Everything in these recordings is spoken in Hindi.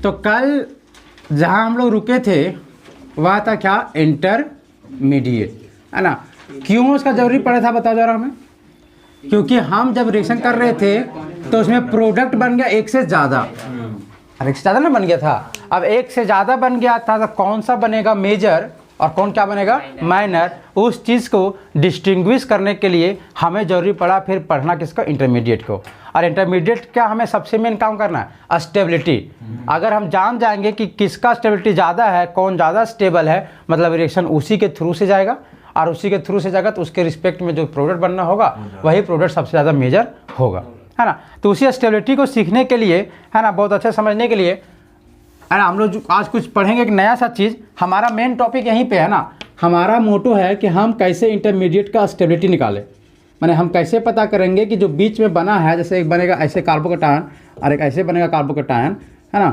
तो कल जहाँ हम लोग रुके थे वह था क्या, इंटरमीडिएट, है ना। क्यों उसका ज़रूरी पड़ा था बताओ जरा हमें। क्योंकि हम जब रिएक्शन कर रहे थे तो उसमें प्रोडक्ट बन गया एक से ज़्यादा, एक से ज़्यादा ना बन गया था। अब एक से ज़्यादा बन गया था तो कौन सा बनेगा मेजर और कौन क्या बनेगा माइनर। उस चीज़ को डिस्टिंग्विश करने के लिए हमें ज़रूरी पड़ा फिर पढ़ना किसको, इंटरमीडिएट को। और इंटरमीडिएट क्या हमें सबसे मेन काम करना है, स्टेबिलिटी। अगर हम जान जाएंगे कि किसका स्टेबिलिटी ज़्यादा है, कौन ज़्यादा स्टेबल है, मतलब रिएक्शन उसी के थ्रू से जाएगा और उसी के थ्रू से जाएगा तो उसके रिस्पेक्ट में जो प्रोडक्ट बनना होगा वही प्रोडक्ट सबसे ज़्यादा मेजर होगा, है ना। तो उसी स्टेबिलिटी को सीखने के लिए, है ना, बहुत अच्छे समझने के लिए, है ना, हम लोग आज कुछ पढ़ेंगे एक नया सा चीज़। हमारा मेन टॉपिक यहीं पे है ना। हमारा मोटो है कि हम कैसे इंटरमीडिएट का स्टेबिलिटी निकालें, माने हम कैसे पता करेंगे कि जो बीच में बना है, जैसे एक बनेगा ऐसे कार्बोकैटायन और एक ऐसे बनेगा कार्बोकैटायन, है ना।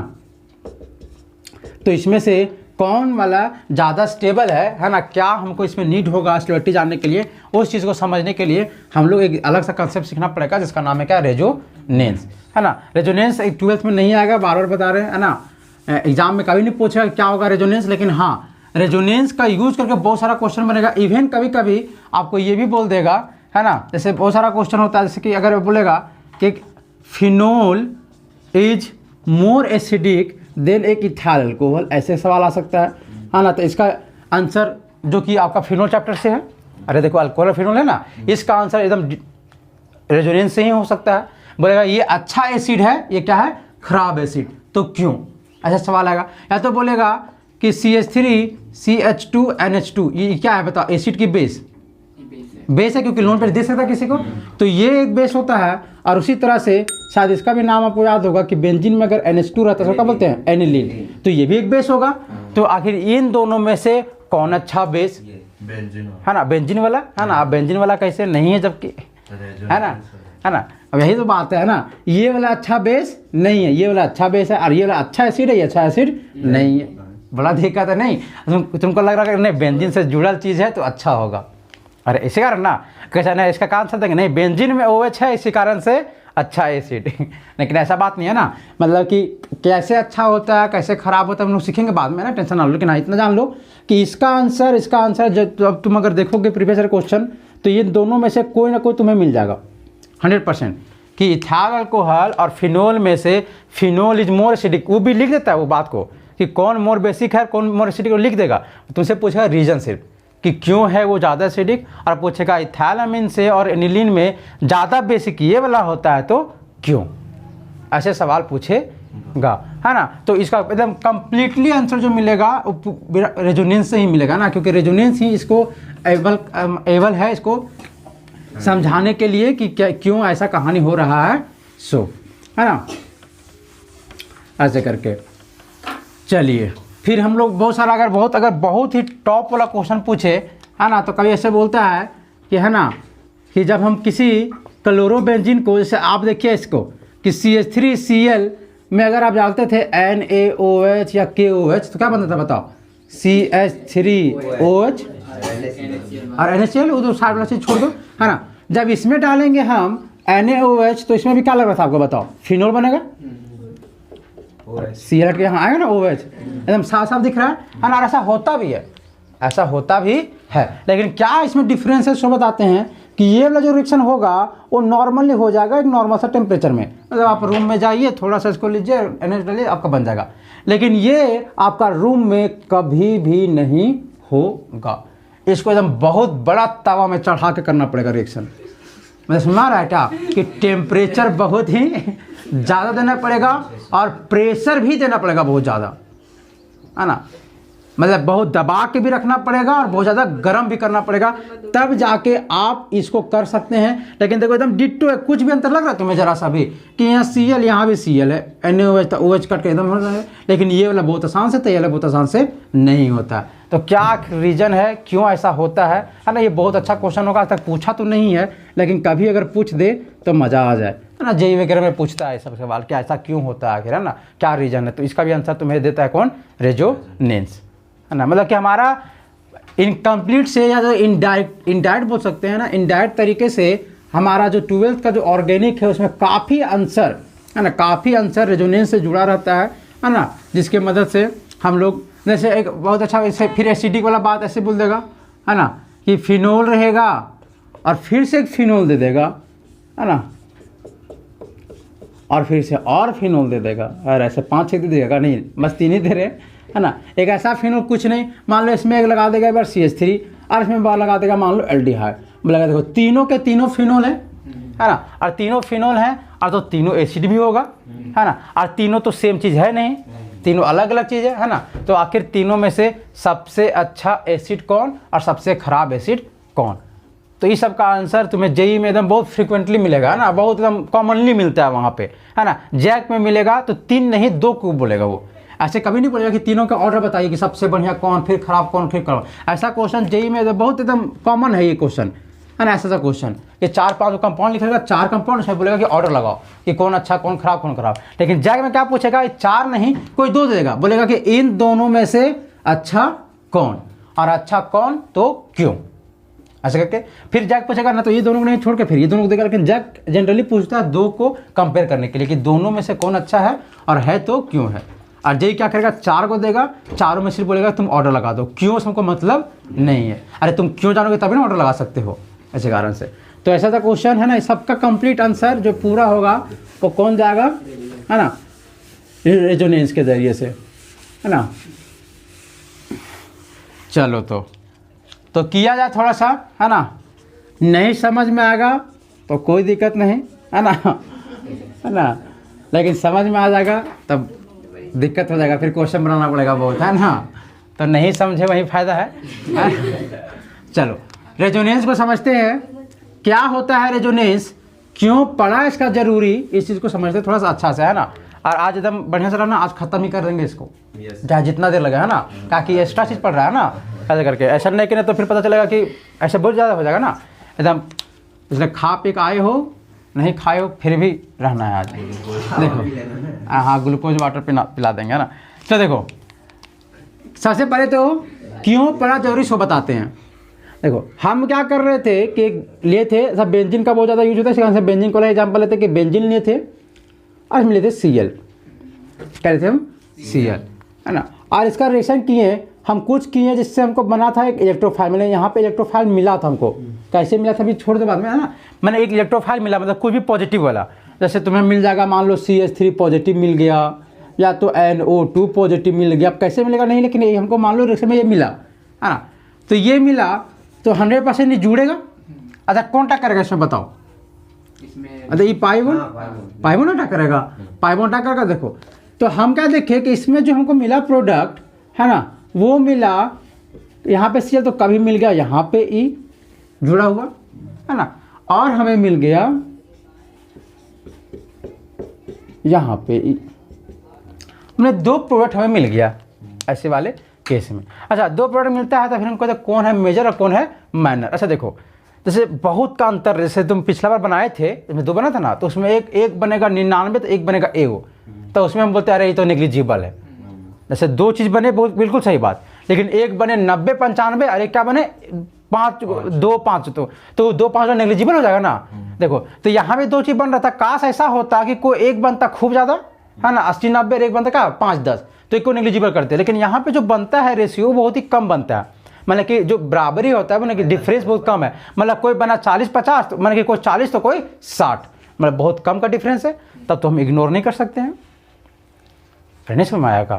तो इसमें से कौन वाला ज़्यादा स्टेबल है ना, क्या हमको इसमें नीड होगा स्टेबिलिटी जानने के लिए। उस चीज़ को समझने के लिए हम लोग एक अलग सा कंसेप्ट सीखना पड़ेगा जिसका नाम है क्या, रेजोनेंस, है ना। रेजोनेंस 12th में नहीं आएगा, बार बार बता रहे हैं, है ना। एग्जाम में कभी नहीं पूछेगा क्या होगा रेजोनेंस, लेकिन हाँ रेजोनेंस का यूज करके बहुत सारा क्वेश्चन बनेगा। इवन कभी कभी आपको ये भी बोल देगा, है ना, जैसे बहुत सारा क्वेश्चन होता है, जैसे कि अगर बोलेगा कि phenol is more acidic then एक इथाइल अल्कोहल, ऐसे सवाल आ सकता है ना। तो इसका आंसर जो कि आपका फिनोल चैप्टर से है, अरे देखो अल्कोहल फिनोल है ना, इसका आंसर एकदम रेजोनेंस से ही हो सकता है। बोलेगा ये अच्छा एसिड है, ये क्या है, खराब एसिड, तो क्यों, ऐसा सवाल आएगा। या तो बोलेगा कि CH3CH2NH2 ये क्या है बताओ, एसिड की बेस है, क्योंकि लोन पे दे सकता है किसी को, तो ये एक बेस होता है। और उसी तरह से शायद इसका भी नाम आपको याद होगा कि बेंजीन में अगर NH2 रहता है तो क्या बोलते हैं, एनिलीन, तो ये भी एक बेस होगा। तो आखिर इन दोनों में से कौन अच्छा बेस, है ना, बेंजीन वाला, है ना। बेंजीन वाला कैसे नहीं है जबकि, है ना। अब यही तो बात है ना, ये वाला अच्छा बेस नहीं है, ये वाला अच्छा बेस है, और ये वाला अच्छा एसिड है, ये अच्छा एसिड नहीं है। बड़ा दिक्कत है नहीं, तुमको लग रहा है कि नहीं बेंजीन से जुड़ल चीज़ है तो अच्छा होगा, अरे इसी कारण ना कैसा ना, इसका आंसर देंगे नहीं बेंजीन में OH है इसी कारण से अच्छा एसिड लेकिन ऐसा बात नहीं है ना, मतलब कि कैसे अच्छा होता है कैसे खराब होता है हम लोग सीखेंगे बाद में ना, टेंशन ना लो। लेकिन हाँ इतना जान लो कि इसका आंसर जब तुम अगर देखोगे प्रीवियस ईयर क्वेश्चन तो ये दोनों में से कोई ना कोई तुम्हें मिल जाएगा 100% कि इथाइल अल्कोहल और फिनोल में से फिनोल इज मोर एसिडिक, वो भी लिख देता है वो बात को कि कौन मोर बेसिक है कौन मोर एसिडिक, वो लिख देगा। तुमसे पूछेगा रीजन सिर्फ कि क्यों है वो ज़्यादा एसिडिक, और पूछेगा इथाइलामीन से और एनिलीन में ज़्यादा बेसिक ये वाला होता है तो क्यों, ऐसे सवाल पूछेगा, है ना। तो इसका एकदम कंप्लीटली आंसर जो मिलेगा रेजोनेंस से ही मिलेगा ना, क्योंकि रेजोनेंस ही इसको एबल है इसको समझाने के लिए कि क्या क्यों ऐसा कहानी हो रहा है, है ना, ऐसे करके। चलिए फिर हम लोग बहुत सारा अगर बहुत ही टॉप वाला क्वेश्चन पूछे, है ना, तो कभी ऐसे बोलता है कि, है ना, कि जब हम किसी क्लोरोबेंजीन को, जैसे आप देखिए इसको कि CH3Cl में अगर आप डालते थे NaOH या KOH तो क्या बनता था बताओ, CH3OH और NaCl, वो तो साइड वाला चीज़ छोड़ दो, है ना। जब इसमें डालेंगे हम NaOH तो इसमें भी क्या लग रहा था आपको बताओ, फिनोल बनेगा, Cl के यहाँ आएगा ना OH, एकदम साफ साफ दिख रहा है ना। ऐसा होता भी है, लेकिन क्या इसमें डिफरेंस है सो बताते हैं कि ये वाला जो रिएक्शन होगा वो नॉर्मली हो जाएगा एक नॉर्मल सा टेम्परेचर में, मतलब आप रूम में जाइए थोड़ा सा इसको लीजिए NH डालिए आपका बन जाएगा, लेकिन ये आपका रूम में कभी भी नहीं होगा, इसको एकदम बहुत बड़ा तवा में चढ़ा के करना पड़ेगा रिएक्शन। मतलब सुना रहा है क्या कि टेम्परेचर बहुत ही ज़्यादा देना पड़ेगा और प्रेशर भी देना पड़ेगा बहुत ज़्यादा, है ना, मतलब बहुत दबा के भी रखना पड़ेगा और बहुत ज़्यादा गर्म भी करना पड़ेगा, तब जाके आप इसको कर सकते हैं। लेकिन देखो एकदम डिट्टो है, कुछ भी अंतर लग रहा है तुम्हें जरा सा भी कि यहाँ Cl यहाँ भी Cl है, NaOH तो OH कट के एकदम हो रहा है, लेकिन ये वाला बहुत आसान से, तो ये वाला बहुत आसान से नहीं होता। तो क्या रीज़न है क्यों ऐसा होता है ना, ये बहुत अच्छा क्वेश्चन होगा, आज तक पूछा तो नहीं है लेकिन कभी अगर पूछ दे तो मज़ा आ जाए, है ना। JEE वगैरह में पूछता है सब सवाल क्या ऐसा क्यों होता है आखिर, है ना, क्या रीज़न है, तो इसका भी आंसर तुम्हें देता है कौन, रेजोनेंस, है ना। मतलब कि हमारा इनकम्प्लीट से या जो इनडायरेक्ट बोल सकते हैं ना, इनडायरेक्ट तरीके से हमारा जो 12th का जो ऑर्गेनिक है उसमें काफ़ी आंसर, है ना, काफ़ी आंसर रेजोनेंस से जुड़ा रहता है। है ना, जिसके मदद से हम लोग जैसे एक बहुत अच्छा वैसे फिर एसिडिक वाला बात ऐसे बोल देगा, है ना, कि फिनोल रहेगा और फिर से एक फिनोल दे देगा, है ना, और फिर से और फिनोल दे देगा, और ऐसे 5-6 दे देगा, नहीं मस्ती नहीं दे रहे, है ना। एक ऐसा फिनोल कुछ नहीं, मान लो इसमें एक लगा देगा एक बार CH3 और इसमें बार लगा देगा मान लो एल्डिहाइड, लगा देखो तीनों के तीनों फिनोल है ना, और तीनों फिनोल हैं और तो तीनों एसिड भी होगा, है ना, और तीनों तो सेम चीज़ है नहीं, तीनों अलग अलग चीज़ है ना। तो आखिर तीनों में से सबसे अच्छा एसिड कौन और सबसे खराब एसिड कौन? तो इस सब का आंसर तुम्हें जेई में एकदम बहुत फ्रिक्वेंटली मिलेगा, है ना, बहुत एकदम कॉमनली मिलता है वहाँ पे, है ना। जैक में मिलेगा तो 3 नहीं 2 को बोलेगा वो, ऐसे कभी नहीं बोलेगा कि तीनों का ऑर्डर बताइए कि सबसे बढ़िया कौन, फिर खराब कौन, फिर खराब। ऐसा क्वेश्चन जेई में बहुत एकदम कॉमन है ये क्वेश्चन, है ना। ऐसा क्वेश्चन कि 4-5 कंपाउंड लिखेगा, 4 कंपाउंड से बोलेगा कि ऑर्डर लगाओ कि कौन अच्छा कौन खराब कौन खराब। लेकिन जैक में क्या पूछेगा, 4 नहीं कोई 2 देगा, बोलेगा कि इन दोनों में से अच्छा कौन, और अच्छा कौन तो क्यों, ऐसे करके फिर जैक पूछेगा ना, तो ये दोनों को नहीं छोड़ के फिर ये दोनों को देगा। लेकिन जैक जनरली पूछता है 2 को कंपेयर करने के लिए कि दोनों में से कौन अच्छा है और है तो क्यों है। और जेई क्या करेगा, 4 को देगा, चारों में सिर्फ बोलेगा तुम ऑर्डर लगा दो, क्यों हमको मतलब नहीं है। अरे तुम क्यों जानोगे तभी ना ऑर्डर लगा सकते हो, ऐसे कारण से। तो ऐसा था क्वेश्चन, है ना। सबका कंप्लीट आंसर जो पूरा होगा वो कौन जाएगा, है ना, रेजोनेंस के जरिए से, है ना। चलो तो किया जाए थोड़ा सा, है ना। नहीं समझ में आएगा तो कोई दिक्कत नहीं, है ना, है ना, लेकिन समझ में आ जाएगा तब दिक्कत हो जाएगा, फिर क्वेश्चन बनाना पड़ेगा बहुत, है ना। तो नहीं समझे वही फायदा है। चलो रेजोनेंस को समझते हैं, क्या होता है रेजोनेंस, क्यों पढ़ा इसका जरूरी, इस चीज़ को समझते थोड़ा सा अच्छा से, है ना। और आज एकदम बढ़िया से रहना, आज खत्म ही कर देंगे इसको, चाहे जितना देर लगे, है ना, ताकि एक्स्ट्रा चीज़ पढ़ रहा है ना, ऐसे करके। ऐसा नहीं कि नहीं तो फिर पता चलेगा कि ऐसे बहुत ज़्यादा हो जाएगा ना एकदम। इसलिए खा पी के आए हो, नहीं खाए हो, फिर भी रहना है आज। देखो हाँ, ग्लूकोज वाटर पिला देंगे, है ना। तो देखो सबसे पहले तो क्यों पढ़ा जरूरी सो बताते हैं। देखो हम क्या कर रहे थे कि लिए थे सब, बेंजीन का बहुत ज़्यादा यूज होता है, इसका बेंजीन को एग्जाम्पल लेते कि बेंजीन लिए थे और हम लिए थे Cl, कह रहे थे हम Cl, है ना। और इसका रिएक्शन किए हम, कुछ किए जिससे हमको बना था एक इलेक्ट्रोफाइल, मैंने यहाँ पे इलेक्ट्रोफाइल मिला था हमको, कैसे मिला था अभी छोड़ दो बाद में, है ना। मैंने एक इलेक्ट्रोफाइल मिला, मतलब कोई भी पॉजिटिव वाला, जैसे तुम्हें मिल जाएगा मान लो CH3 पॉजिटिव मिल गया, या तो NO2 पॉजिटिव मिल गया। अब कैसे मिलेगा नहीं, लेकिन ये हमको मान लो रिएक्शन में ये मिला, है ना। तो ये मिला तो 100% नहीं जुड़ेगा। अच्छा कौन टक्कर करेगा इसमें बताओ, अच्छा ये पाइबोन अटैक करेगा, पाइबोन अटैक करेगा। देखो तो हम क्या देखें कि इसमें जो हमको मिला प्रोडक्ट, है ना, वो मिला यहाँ पे Cl तो कभी मिल गया यहाँ पे E जुड़ा हुआ, है ना, और हमें मिल गया यहाँ पे E। हमने 2 प्रोडक्ट हमें मिल गया ऐसे वाले केस में। अच्छा 2 प्रोडक्ट मिलता है तो फिर हमको कहते कौन है मेजर और कौन है माइनर। अच्छा देखो जैसे बहुत का अंतर, जैसे तुम पिछला बार बनाए थे, इसमें 2 बना था ना, तो उसमें एक बनेगा 99 तो एक बनेगा AO, तो उसमें हम बोलते हैं अरे ये तो नेग्लिजिबल है। जैसे 2 चीज़ बने बहुत बिल्कुल सही बात, लेकिन एक बने 90-95 और एक क्या बने 2-5, तो 2-5 नेग्लिजिबल हो जाएगा ना। देखो तो यहाँ भी 2 चीज़ बन रहा था, काश ऐसा होता कि कोई एक बनता खूब ज़्यादा, है ना, 80-90 एक बनता क्या 5-10, तो एक को नेग्लिजिबल करते हैं। लेकिन यहाँ पे जो बनता है रेशियो बहुत ही कम बनता है, मतलब कि जो बराबरी होता है, मतलब कि डिफरेंस बहुत कम है। मतलब कोई बना 40-50, मतलब कि कोई 40 तो कोई 60, मतलब बहुत कम का डिफरेंस है, तब तो हम इग्नोर नहीं कर सकते हैं। फ्रेंड्स में आया का,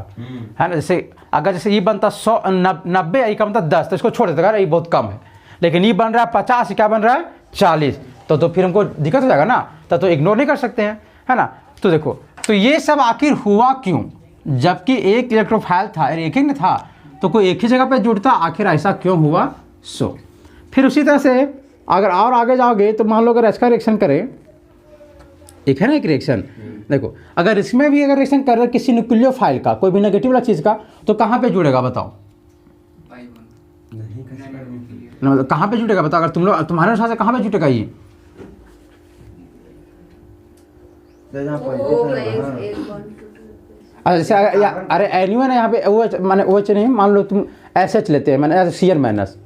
है ना। जैसे अगर जैसे ये बनता 190, ये का बनता 10, तो इसको छोड़ देते ये बहुत कम है। लेकिन ये बन रहा है 50, क्या बन रहा है 40, तो फिर हमको दिक्कत हो जाएगा ना, तब तो इग्नोर नहीं कर सकते हैं, है ना। तो देखो तो ये सब आखिर हुआ क्यों, जबकि एक इलेक्ट्रोफाइल था, एक ही था, तो कोई एक ही जगह पे जुड़ता, आखिर ऐसा क्यों हुआ। फिर उसी तरह से अगर और आगे जाओगे तो मान लो अगर इसका रिएक्शन करें, एक है ना एक रिएक्शन, देखो अगर इसमें भी अगर रिएक्शन कर रहे किसी न्यूक्लियोफाइल का, कोई भी नेगेटिव वाला चीज़ का, तो कहाँ पे जुड़ेगा बताओ, मतलब कहाँ पे जुटेगा बताओ, अगर तुम लोग तुम्हारे अनुसार से कहाँ पे जुटेगा ये। अच्छा जैसे अरे एनिवन है यहाँ पे OH, माने OH नहीं, मान लो तुम SH लेते हैं, मैंने Cl माइनस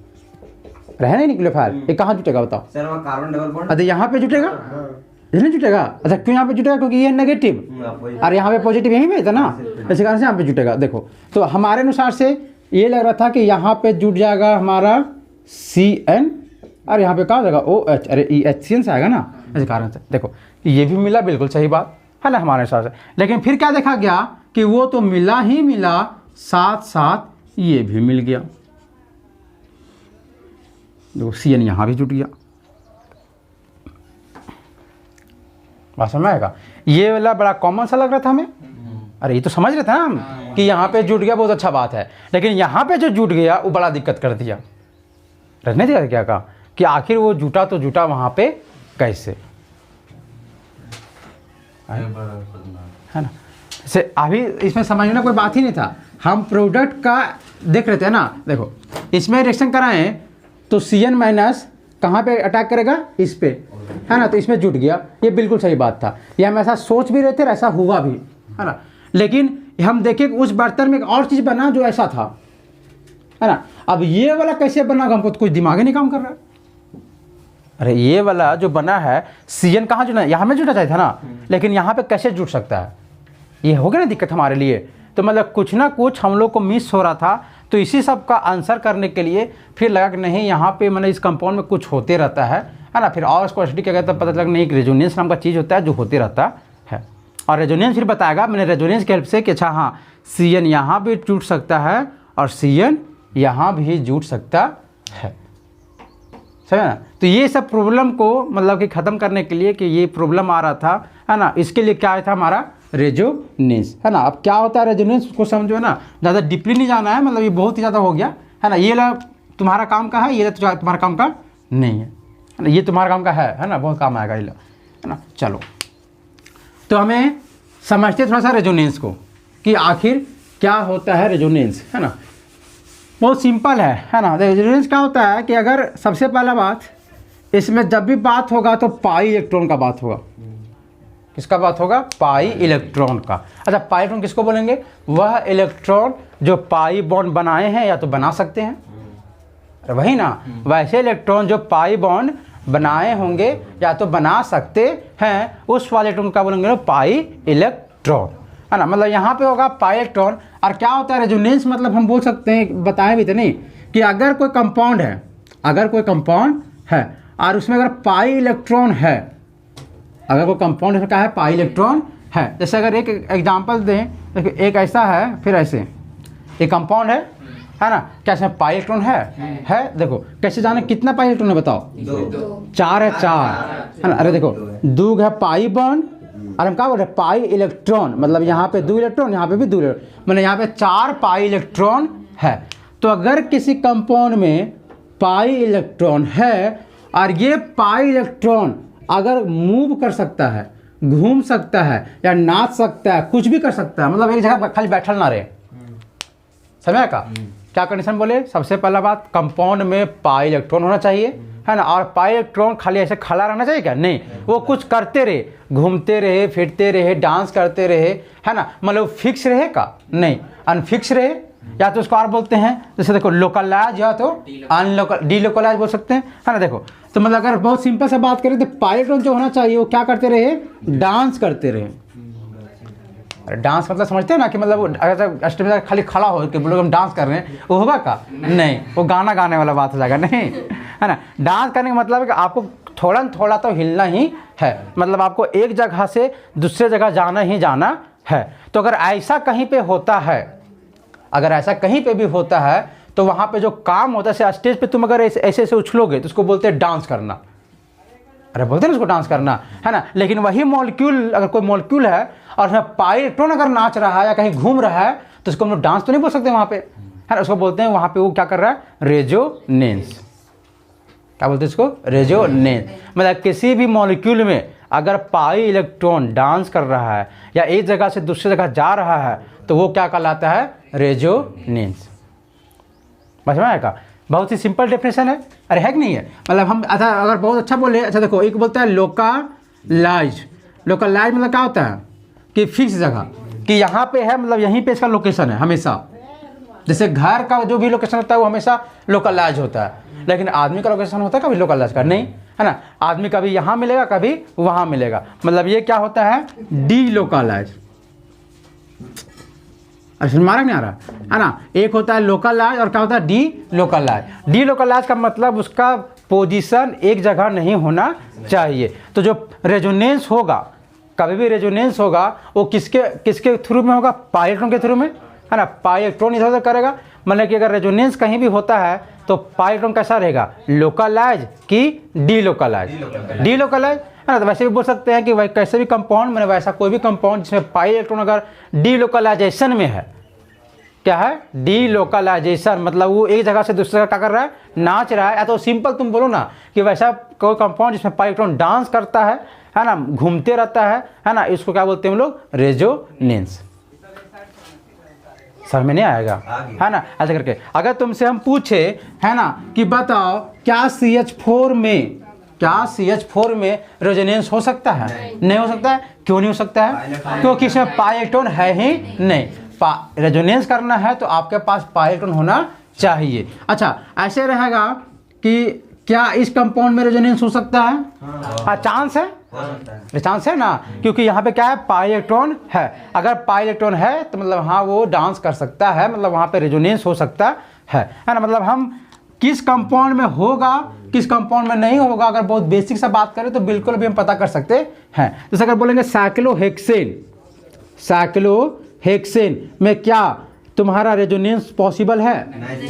रहे नहीं न्यूक्लियोफाइल, ये कहाँ जुटेगा बताओ। सर वो कार्बन डबल बॉन्ड, अच्छा यहाँ पे जुटेगा, नहीं जुटेगा। अच्छा क्यों यहाँ पे जुटेगा, क्योंकि ये नेगेटिव और यहाँ पे पॉजिटिव यहीं पे था ना, इसी कारण से यहाँ पे जुटेगा। देखो तो हमारे अनुसार से ये लग रहा था कि यहाँ पे जुट जाएगा हमारा CN और यहाँ पे क्या हो जाएगा OH, अरे HCN से आएगा ना, इस कारण से। देखो ये भी मिला, बिल्कुल सही बात है ना हमारे हिसाब से। लेकिन फिर क्या देखा गया कि वो तो मिला ही मिला, साथ साथ ये भी मिल गया। देखो CN यहाँ भी जुट गया। बात समझ में आएगा? ये वाला बड़ा कॉमन सा लग रहा था हमें। अरे ये तो समझ रहे थे ना हम कि यहाँ पे जुट गया, बहुत अच्छा बात है। लेकिन यहाँ पे जो जुट गया वो बड़ा दिक्कत कर दिया। रखने दिया क्या कहा कि आखिर वो जुटा तो जुटा वहाँ पे कैसे, है ना। से अभी इसमें समझना कोई बात ही नहीं था, हम प्रोडक्ट का देख रहे थे ना। देखो इसमें रिएक्शन कराएं तो CN माइनस कहाँ पे अटैक करेगा, इस पे, है ना। तो इसमें जुट गया, ये बिल्कुल सही बात था। ये हम ऐसा सोच भी रहे थे, ऐसा हुआ भी, है ना। लेकिन हम देखें कि उस बर्तन में एक और चीज़ बना जो ऐसा था, है ना। अब ये वाला कैसे बना, हमको तो कुछ दिमाग ही नहीं काम कर रहा है। अरे ये वाला जो बना है CN कहाँ जुटा, यहाँ में जुटा चाहिए था ना, लेकिन यहाँ पे कैसे जुट सकता है, ये हो गया ना दिक्कत हमारे लिए। तो मतलब कुछ ना कुछ हम लोग को मिस हो रहा था। तो इसी सब का आंसर करने के लिए फिर लगा कि नहीं यहाँ पे मतलब इस कंपाउंड में कुछ होते रहता है ना। फिर और उसको स्टडी किया गया तब पता लगा नहीं, एक रेजोनेंस नाम का चीज़ होता है जो होते रहता है। और रेजोनेंस फिर बताएगा मैंने रेजोनेंस की हेल्प से कि अच्छा हाँ CN यहाँ भी जुट सकता है और CN यहाँ भी जुट सकता है, समझे ना। तो ये सब प्रॉब्लम को मतलब कि ख़त्म करने के लिए कि ये प्रॉब्लम आ रहा था, है ना, इसके लिए क्या आया था हमारा रेजोनेंस, है ना। अब क्या होता है रेजोनेंस उसको समझो, है ना, ज़्यादा डीपली नहीं जाना है, मतलब ये बहुत ही ज़्यादा हो गया, है ना। ये तुम्हारा काम का है, ये तुम्हारा काम का नहीं है ना, ये तुम्हारा काम का है ना, बहुत काम आएगा ये, है ना। चलो तो हमें समझते थोड़ा सा रेजोनेंस को कि आखिर क्या होता है रेजोनेंस, है ना। बहुत सिंपल है ना। रेजोनेंस क्या होता है कि अगर सबसे पहला बात, इसमें जब भी बात होगा तो पाई इलेक्ट्रॉन का बात होगा। किसका बात होगा, पाई इलेक्ट्रॉन का। अच्छा पाई इलेक्ट्रॉन किसको बोलेंगे, वह इलेक्ट्रॉन जो पाई बॉन्ड बनाए हैं या तो बना सकते हैं, अरे वही ना, वैसे इलेक्ट्रॉन जो पाई बॉन्ड बनाए होंगे या तो बना सकते हैं, उस वाले इलेक्ट्रॉन का बोलेंगे पाई इलेक्ट्रॉन, है ना। मतलब यहाँ पे होगा पाई इलेक्ट्रॉन। और क्या होता है रेजोनेंस, मतलब हम बोल सकते हैं, बताएं भी तो नहीं, कि अगर कोई कंपाउंड है, अगर कोई कंपाउंड है और उसमें अगर पाई इलेक्ट्रॉन है, अगर कोई कंपाउंड इसमें क्या है, पाई इलेक्ट्रॉन है। जैसे अगर एक एग्जांपल दें, देखो एक ऐसा है, फिर ऐसे एक कंपाउंड है ना, क्या इसमें पाई इलेक्ट्रॉन है। देखो कैसे जाने कितना पाई इलेक्ट्रॉन है, बताओ, 4 है, 4, है ना। अरे देखो 2 है पाई बॉन्ड और हम क्या बोल रहे हैं, पाई इलेक्ट्रॉन, मतलब यहाँ पे 2 इलेक्ट्रॉन, यहाँ पे भी 2 इलेक्ट्रॉन, मतलब यहाँ पे 4 पाई इलेक्ट्रॉन है। तो अगर किसी कंपाउंड में पाई इलेक्ट्रॉन है और ये पाई इलेक्ट्रॉन अगर मूव कर सकता है, घूम सकता है या नाच सकता है, कुछ भी कर सकता है, मतलब एक जगह खाली बैठल ना रहे, समझ का क्या कंडीशन बोले। सबसे पहला बात, कंपाउंड में पाई इलेक्ट्रॉन होना चाहिए, है ना। और पाई इलेक्ट्रॉन खाली ऐसे खड़ा रहना चाहिए क्या, नहीं, वो कुछ करते रहे, घूमते रहे, फिरते रहे, डांस करते रहे, है ना। मतलब फिक्स रहे का नहीं, अनफिक्स रहे, या तो उसको और बोलते हैं, जैसे देखो लोकलाइज या तो अनलोकल, डीलोकलाइज बोल सकते हैं, है ना। देखो तो मतलब अगर बहुत सिंपल से बात करें तो पाई इलेक्ट्रॉन जो होना चाहिए वो क्या करते रहे, डांस करते रहे। डांस मतलब समझते हैं ना कि मतलब अगर स्टेज में खाली खड़ा हो कि लोग हम डांस कर रहे हैं, वो होगा का नहीं, वो गाना गाने वाला बात हो जाएगा, नहीं, है ना। डांस करने का मतलब है कि आपको थोड़ा थोड़ा तो हिलना ही है, मतलब आपको एक जगह से दूसरे जगह जाना ही जाना है। तो अगर ऐसा कहीं पे होता है, अगर ऐसा कहीं पे भी होता है तो वहाँ पे जो काम होता है, स्टेज पे तुम अगर ऐसे ऐसे उछलोगे तो उसको बोलते हैं डांस करना, अरे बोलते हैं उसको डांस करना, है ना। लेकिन वही मॉलिक्यूल, अगर कोई मॉलिक्यूल है और उसमें पाई इलेक्ट्रॉन अगर नाच रहा है या कहीं घूम रहा है तो उसको हम लोग डांस तो नहीं बोल सकते वहाँ पे, है ना। उसको बोलते हैं वहाँ पे वो क्या कर रहा है, रेजोनेंस। क्या बोलते हैं इसको, रेजोनेंस। मतलब किसी भी मॉलिक्यूल में अगर पाई इलेक्ट्रॉन डांस कर रहा है या एक जगह से दूसरी जगह जा रहा है तो वो क्या कहलाता है, रेजोनेंस। समझ में आएगा, बहुत ही सिंपल डेफिनेशन है, अरे है कि नहीं है। मतलब हम अच्छा अगर बहुत अच्छा बोले, अच्छा देखो एक बोलता है लोकलाइज। लोकलाइज मतलब क्या होता है कि फिक्स जगह, कि यहाँ पे है, मतलब यहीं पे इसका लोकेशन है हमेशा। जैसे घर का जो भी लोकेशन होता है वो हमेशा लोकलाइज होता है, लेकिन आदमी का लोकेशन होता है कभी लोकलाइज का नहीं, है ना। आदमी कभी यहाँ मिलेगा कभी वहाँ मिलेगा, मतलब ये क्या होता है, डी लोकलाइज। अरे समझ में नहीं आ रहा है ना। एक होता है लोकलाइज और क्या होता है डी लोकलाइज। डी लोकलाइज का मतलब उसका पोजीशन एक जगह नहीं होना चाहिए। तो जो रेजोनेंस होगा, कभी भी रेजोनेंस होगा वो किसके थ्रू में होगा, पाई इलेक्ट्रॉन के थ्रू में, है ना। पाई इलेक्ट्रॉन इधर उधर करेगा, मतलब कि अगर रेजोनेंस कहीं भी होता है तो पाई इलेक्ट्रॉन कैसा रहेगा, लोकलाइज कि डी लोकलाइज, है ना। तो वैसे भी बोल सकते हैं कि वह कैसे भी कंपाउंड में, वैसा कोई भी कंपाउंड जिसमें पाई इलेक्ट्रॉन अगर डी लोकलाइजेशन में है, क्या है, डी लोकलाइजेशन, मतलब वो एक जगह से दूसरी जगह क्या कर रहा है, नाच रहा है। या तो सिंपल तुम बोलो ना कि वैसा कोई कंपाउंड जिसमें पाई इलेक्ट्रॉन डांस करता है ना, घूमते रहता है ना, इसको क्या बोलते हैं हम लोग, रेजोनेंस। समझ में नहीं आएगा, है ना। ऐसे करके अगर तुमसे हम पूछे, है ना, कि बताओ क्या CH4 में रेजोनेंस हो सकता है, नहीं हो सकता है। क्यों नहीं हो सकता है, क्योंकि इसमें पाई इलेक्ट्रॉन है ही नहीं। रेजोनेंस करना है तो आपके पास पाई इलेक्ट्रॉन होना चाहिए। अच्छा, ऐसे रहेगा कि क्या इस कंपाउंड में रेजोनेंस हो सकता है, हाँ चांस है ना, क्योंकि यहाँ पे क्या है, पाई इलेक्ट्रॉन है। अगर पाई इलेक्ट्रॉन है तो मतलब हाँ वो डांस कर सकता है, मतलब वहाँ पे रेजोनेंस हो सकता है ना। मतलब हम किस कंपाउंड में होगा, किस कंपाउंड में नहीं होगा, अगर बहुत बेसिक सा बात करें तो बिल्कुल भी हम पता कर सकते हैं। जैसे अगर बोलेंगे साइक्लोहेक्सेन में क्या तुम्हारा रेजोनेंस पॉसिबल है,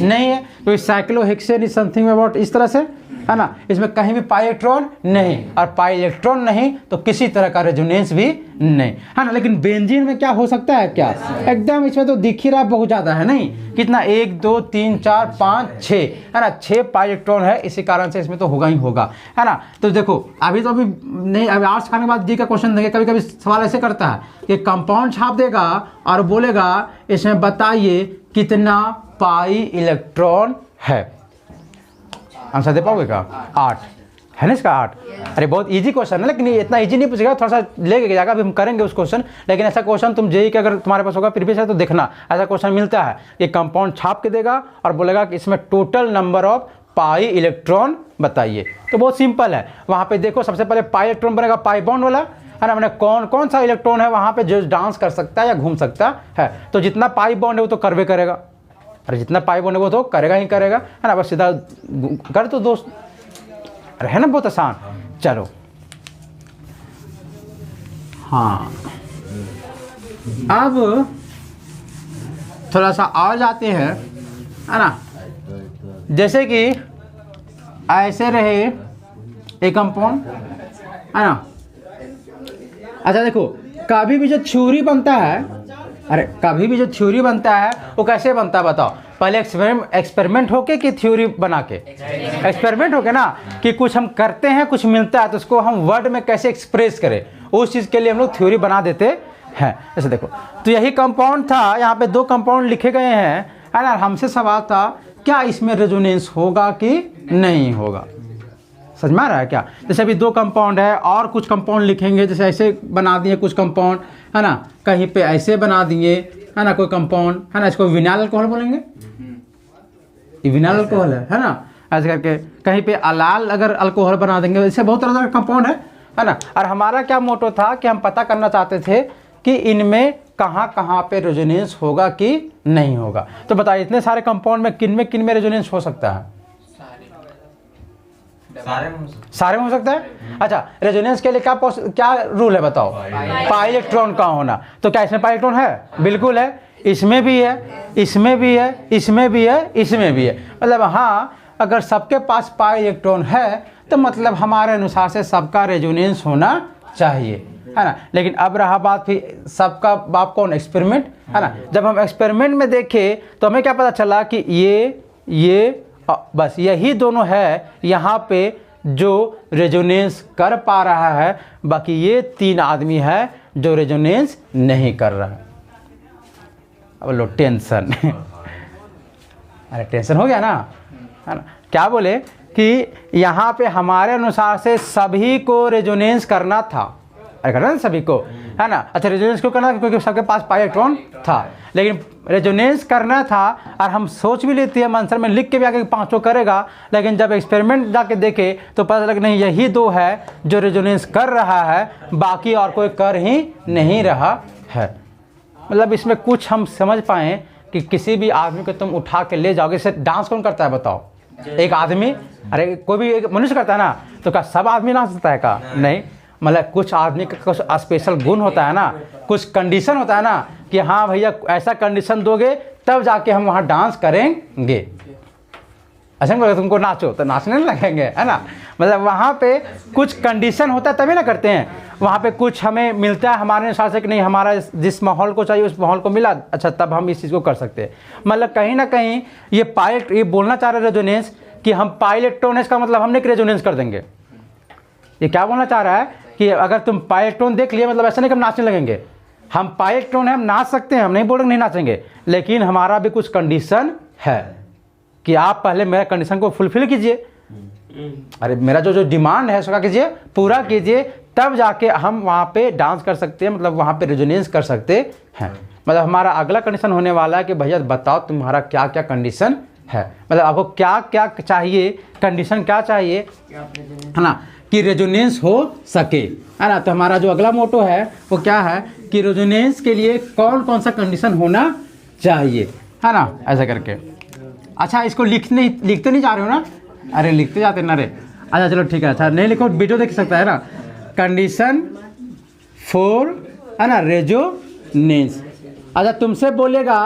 नहीं है। तो साइक्लोहेक्सेन इज समथिंग अबाउट इस तरह से, है ना, इसमें कहीं भी पाई इलेक्ट्रॉन नहीं, और पाई इलेक्ट्रॉन नहीं तो किसी तरह का रेजोनेंस भी नहीं, है ना। लेकिन बेंजीन में क्या हो सकता है, क्या एकदम इसमें तो दिख ही रहा बहुत ज़्यादा है, नहीं कितना, 1 2 3 4 5 6, है ना, 6 पाई इलेक्ट्रॉन है, इसी कारण से इसमें तो होगा ही होगा, है ना। तो देखो अभी नहीं, अभी आर्ट्स खाने के बाद जी का क्वेश्चन देंगे, कभी कभी सवाल ऐसे करता है कि कंपाउंड छाप देगा और बोलेगा इसमें बताइए कितना पाई इलेक्ट्रॉन है। आंसर दे पाओगे क्या, 8 है ना, इसका 8। अरे बहुत इजी क्वेश्चन है, लेकिन इतना इजी नहीं पूछेगा, थोड़ा सा लेके जाएगा, अभी हम करेंगे उस क्वेश्चन। लेकिन ऐसा क्वेश्चन तुम जेई के अगर तुम्हारे पास होगा प्रीवियस है तो देखना, ऐसा क्वेश्चन मिलता है कि कंपाउंड छाप के देगा और बोलेगा कि इसमें total number of pi electron बताइए। तो बहुत सिंपल है, वहाँ पे देखो सबसे पहले पाई इलेक्ट्रॉन बनेगा पाई बॉन्ड वाला, है ना, मैंने कौन सा इलेक्ट्रॉन है वहाँ पे जो डांस कर सकता है या घूम सकता है। तो जितना पाई बॉन्ड है वो तो करवे करेगा, अरे जितना पाई बॉन्ड है वो तो करेगा ही करेगा, है ना। बस सीधा कर तो दोस्त, अरे है ना, बहुत आसान। चलो हाँ, अब थोड़ा सा और जाते हैं, है ना। जैसे कि ऐसे रहे एक कंपाउंड, है ना। अच्छा देखो, कभी भी जो थ्योरी बनता है, अरे कभी भी जो थ्योरी बनता है वो कैसे बनता है बताओ, पहले एक्सपेरिमेंट होके कि थ्योरी बना के, एक्सपेरिमेंट होके ना, कि कुछ हम करते हैं कुछ मिलता है तो उसको हम वर्ड में कैसे एक्सप्रेस करें, उस चीज़ के लिए हम लोग थ्योरी बना देते हैं। जैसे देखो, तो यही कंपाउंड था, यहाँ पे 2 कंपाउंड लिखे गए हैं, है ना। हमसे सवाल था क्या इसमें रेजोनेंस होगा कि नहीं होगा, समझ में आ रहा है क्या। जैसे अभी 2 कंपाउंड है और कुछ कंपाउंड लिखेंगे, जैसे ऐसे बना दिए कुछ कंपाउंड, है ना, कहीं पे ऐसे बना दिए, है ना, कोई कंपाउंड, है ना, इसको विनाइल अल्कोहल बोलेंगे, ये विनाइल अल्कोहल है ना। ऐसे करके कहीं पे अलाल अगर अल्कोहल बना देंगे, ऐसे बहुत तरह का कंपाउंड है ना। और हमारा क्या मोटो था कि हम पता करना चाहते थे कि इनमें कहाँ पे रेजोनेंस होगा कि नहीं होगा। तो बताइए इतने सारे कंपाउंड में किन में रेजोनेंस हो सकता है, सारे में हो सकता है। अच्छा, रेजोनेंस के लिए क्या रूल है बताओ, पाई इलेक्ट्रॉन का होना। तो क्या इसमें पाई इलेक्ट्रॉन है, बिल्कुल है, इसमें भी है, इसमें भी है, इसमें भी है, इसमें भी है। मतलब हाँ, अगर सबके पास पाई इलेक्ट्रॉन है तो मतलब हमारे अनुसार से सबका रेजोनेंस होना चाहिए, है ना। लेकिन अब रहा बात फिर सबका बाप कौन, एक्सपेरिमेंट, है ना। जब हम एक्सपेरिमेंट में देखे तो हमें क्या पता चला कि ये बस यही दोनों है यहाँ पे जो रेजोनेंस कर पा रहा है, बाकी ये 3 आदमी है जो रेजोनेंस नहीं कर रहा है। अब लो टेंशन अरे टेंशन हो गया ना, है ना। क्या बोले कि यहाँ पे हमारे अनुसार से सभी को रेजोनेंस करना था, अरे करना सभी को, है ना। अच्छा, रेजोनेंस क्यों करना, क्योंकि सबके पास पाई इलेक्ट्रॉन था। लेकिन रेजोनेंस करना था और हम सोच भी लेते हैं, आंसर में लिख के भी आगे 5 करेगा, लेकिन जब एक्सपेरिमेंट जाके देखे तो पता लगा नहीं, यही 2 है जो रेजोनेंस कर रहा है, बाकी और कोई कर ही नहीं रहा है। मतलब इसमें कुछ हम समझ पाएँ कि किसी भी आदमी को तुम उठा के ले जाओगे, इसे डांस कौन करता है बताओ? एक आदमी, अरे कोई भी एक मनुष्य करता है ना, तो क्या सब आदमी डांस करता है का? नहीं, मतलब कुछ आदमी का कुछ स्पेशल गुण होता है ना, कुछ कंडीशन होता है ना कि हाँ भैया ऐसा कंडीशन दोगे तब जाके हम वहाँ डांस करेंगे। ऐसा नहीं बोले तुमको नाचो तो नाचने नहीं लगेंगे, है ना? मतलब वहाँ पे कुछ कंडीशन होता है तभी ना करते हैं। वहाँ पे कुछ हमें मिलता है हमारे अनुसार से कि नहीं, हमारा जिस माहौल को चाहिए उस माहौल को मिला, अच्छा तब हम इस चीज़ को कर सकते हैं। मतलब कहीं ना कहीं ये बोलना चाह रहे रेजोनेंस कि हम पाइलेक्ट्रोनेंस का मतलब हम नहीं रेजोनेंस कर देंगे। ये क्या बोलना चाह रहा है कि अगर तुम पाइलेक्ट्रोन देख लिए मतलब ऐसा नहीं कि हम नाचने लगेंगे। हम पाइलेक्ट्रोन है, हम नाच सकते हैं, हम नहीं बोल रहे नहीं नाचेंगे, लेकिन हमारा भी कुछ कंडीशन है कि आप पहले मेरा कंडीशन को फुलफिल कीजिए। अरे मेरा जो डिमांड है उसका कीजिए, पूरा कीजिए, तब जाके हम वहाँ पे डांस कर सकते हैं, मतलब वहाँ पे रेजोनेंस कर सकते हैं। मतलब हमारा अगला कंडीशन होने वाला है कि भैया बताओ तुम्हारा क्या क्या कंडीशन है, मतलब आपको क्या क्या चाहिए, कंडीशन क्या चाहिए, है ना, कि रेजोनेंस हो सके, है ना। तो हमारा जो अगला मोटो है वो क्या है कि रेजोनेंस के लिए कौन कौन सा कंडीशन होना चाहिए, है ना, ऐसा करके। अच्छा इसको लिखते नहीं जा रहे हो ना? अरे लिखते जाते ना रे। अच्छा चलो ठीक है, अच्छा नहीं लिखो, वीडियो देख सकता है ना। कंडीशन फॉर, है ना, रेजोनेंस। अच्छा तुमसे बोलेगा,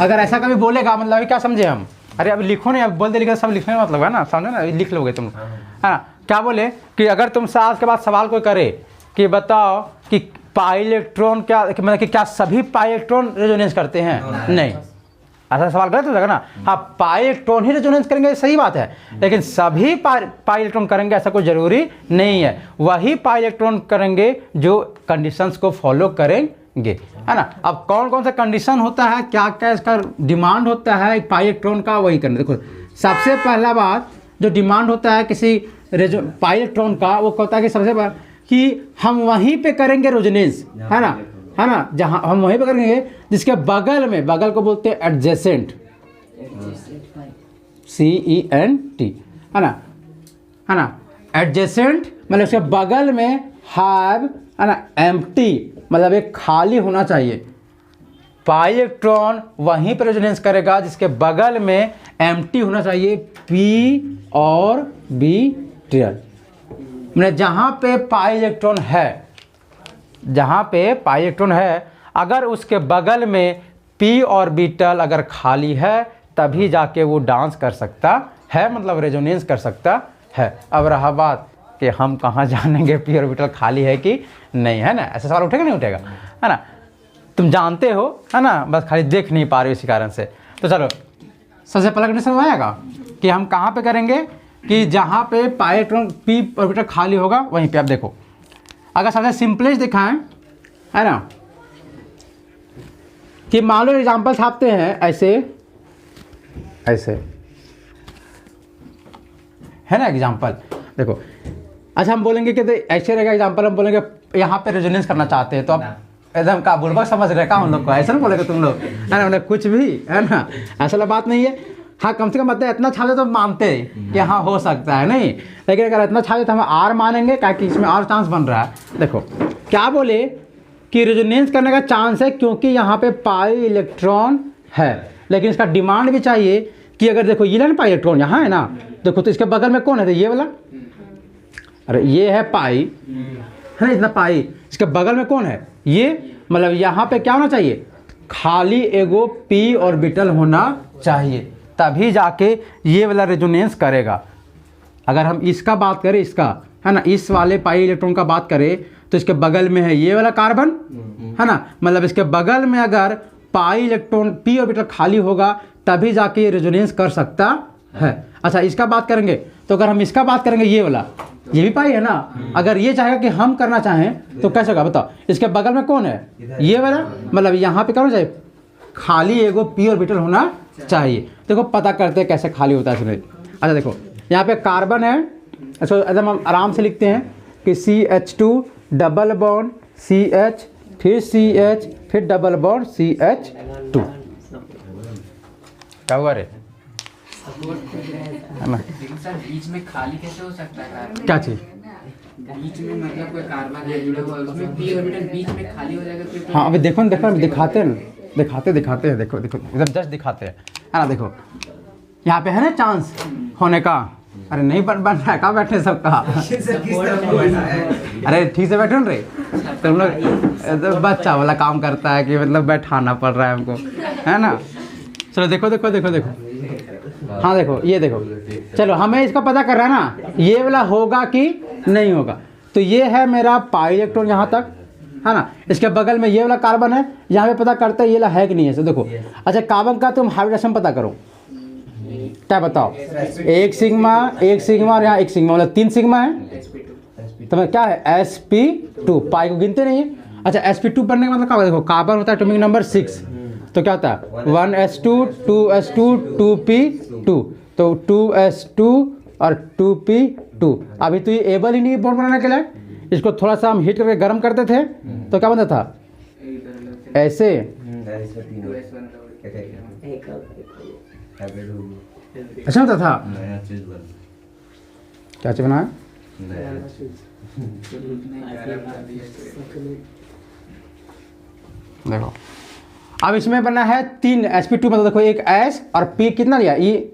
अगर ऐसा कभी बोलेगा मतलब अभी क्या समझे हम? अरे अभी लिखो नहीं, अब बोलते लिखे सब लिखने का मतलब है ना, समझे ना, लिख लोगे तुम, है ना। क्या बोले कि अगर तुमसे आज के बाद सवाल कोई करे कि बताओ कि पाइलेक्ट्रॉन क्या, मतलब कि क्या सभी पाइलेक्ट्रॉन रेजोनेंस करते हैं? नहीं, ऐसा सवाल गलत हो जाएगा ना। हाँ पाइलेक्ट्रॉन ही रेजोनेंस करेंगे सही बात है, लेकिन सभी पाइलेक्ट्रॉन करेंगे ऐसा कोई ज़रूरी नहीं है। वही पाइलेक्ट्रॉन करेंगे जो कंडीशंस को फॉलो करेंगे, है ना। अब कौन कौन सा कंडीशन होता है, क्या क्या इसका डिमांड होता है एक पाइलेक्ट्रॉन का, वही करना। देखो सबसे पहला बात जो डिमांड होता है किसी पाइलेक्ट्रॉन का, वो कहता है कि सबसे पहले कि हम वहीं पे करेंगे रेजोनेंस, है ना, जहाँ हम वहीं पे करेंगे जिसके बगल में, बगल को बोलते हैं एडजेसेंट, CENT, है ना, एडजेसेंट मतलब उसके बगल में हैव, है ना, एम्प्टी मतलब एक खाली होना चाहिए। पाइलेक्ट्रॉन वहीं पर रेजोनेंस करेगा जिसके बगल में एम्प्टी होना चाहिए, P और B ट्रियल। मतलब जहाँ पे पाइलेक्ट्रॉन है, जहाँ पे पाइलेक्ट्रॉन है, अगर उसके बगल में P और बीटल अगर खाली है तभी जाके वो डांस कर सकता है, मतलब रेजोनेंस कर सकता है। अब रहा बात कि हम कहाँ जानेंगे P और बीटल खाली है कि नहीं, है ना, ऐसा सवाल उठेगा नहीं उठेगा, है ना। तुम जानते हो, है ना, बस खाली देख नहीं पा रहे हो इसी कारण से। तो चलो सबसे पहला कंडीशन आएगा कि हम कहाँ पे करेंगे कि जहाँ पे पाइलेक्ट्रॉन P और बीटल खाली होगा वहीं पे। आप देखो अगर सबसे सिंपलेस्ट दिखाएं, है ना, कि मान लो एग्जाम्पल छापते हैं ऐसे ऐसे, है ना, एग्जाम्पल देखो। अच्छा हम बोलेंगे कि ऐसे रहेगा एग्जाम्पल, हम बोलेंगे यहाँ पे रेजोनेंस करना चाहते हैं, तो आप एकदम का बुलबक समझ रहे का हम लोग को, ऐसा नहीं बोलेगा तुम लोग, है ना, मतलब कुछ भी, है ना, ऐसा बात नहीं है। हाँ कम से कम मतलब इतना छापे तो मानते हैं कि हाँ हो सकता है, नहीं, लेकिन अगर इतना छापे तो हम आर मानेंगे क्योंकि इसमें और चांस बन रहा है। देखो क्या बोले कि रेजोनेंस करने का चांस है क्योंकि यहाँ पे पाई इलेक्ट्रॉन है, लेकिन इसका डिमांड भी चाहिए कि अगर देखो ये ना पाई इलेक्ट्रॉन यहाँ है ना, देखो तो इसके बगल में कौन है, तो ये वाला, अरे ये है पाई, है ना, इतना पाई, इसके बगल में कौन है, ये, मतलब यहाँ पे क्या होना चाहिए, खाली एगो P और बीटल होना चाहिए, तभी जाके ये वाला रेजोनेंस करेगा। अगर हम इसका बात करें, इसका, है ना, इस वाले पाई इलेक्ट्रॉन का बात करें तो इसके बगल में है ये वाला कार्बन, है ना, मतलब इसके बगल में अगर पाई इलेक्ट्रॉन P और बीटल खाली होगा तभी जाके ये रेजोनेंस कर सकता है। अच्छा इसका बात करेंगे तो अगर हम इसका बात करेंगे, ये वाला, ये भी पाई है ना, अगर ये चाहेगा कि हम करना चाहें तो कैसे होगा बताओ, इसके बगल में कौन है, ये वाला, मतलब यहाँ पे क्या होना चाहिए, खाली एगो P और बीटल होना चाहिए। देखो पता करते हैं कैसे खाली होता है इसमें। अच्छा देखो यहाँ पे कार्बन है, अच्छा एकदम हम आराम से लिखते हैं कि CH2 डबल बॉन्ड CH, फिर CH, फिर डबल बॉन्ड CH2। क्या हुआ रे, सर बीच में खाली कैसे हो सकता है? क्या चीज़, बीच में मतलब कोई कार्बन है जुड़ा हुआ है, उसमें p ऑर्बिटल बीच में खाली हो जाएगा तो हाँ अभी देखो देखो दिखाते हैं दिखाते हैं, देखो देखो एकदम जस्ट दिखाते हैं, है ना। देखो यहाँ पे है ना चांस होने का, अरे नहीं बन रहा है, कहाँ बैठे सबका, अरे ठीक से बैठो ना रे, तुम लोग बच्चा वाला काम करता है कि मतलब बैठाना पड़ रहा है हमको, है ना। चलो देखो देखो देखो देखो, हाँ देखो ये देखो, चलो हमें इसका पता कर रहा है ना, ये वाला होगा कि नहीं होगा। तो ये है मेरा पाई इलेक्ट्रॉन यहाँ तक, है ना। इसके बगल में ये वाला कार्बन है, यहाँ पे पता करते हैं ये वाला है कि नहीं है। तो देखो अच्छा कार्बन का तुम हाइब्रिडेशन पता करो, क्या बताओ, एक सिग्मा और यहाँ एक सिग्मा, मतलब 3 सिग्मा है, तो क्या है sp2, पाई को गिनते नहीं है। अच्छा sp2 बनने का मतलब क्या होगा, देखो कार्बन होता है एटॉमिक नंबर 6, तो क्या होता है 1s2 2s2 2p2, तो 2s2 और 2p2। अभी तो ये एबल ही नहीं बॉन्ड बनाने के लिए, इसको थोड़ा सा हम हीट करके गर्म करते थे तो क्या बनता था ऐसे, अच्छा होता था। क्या चीज बनाया, देखो अब इसमें बना है 3 sp2, मतलब देखो एक s और p कितना लिया, ये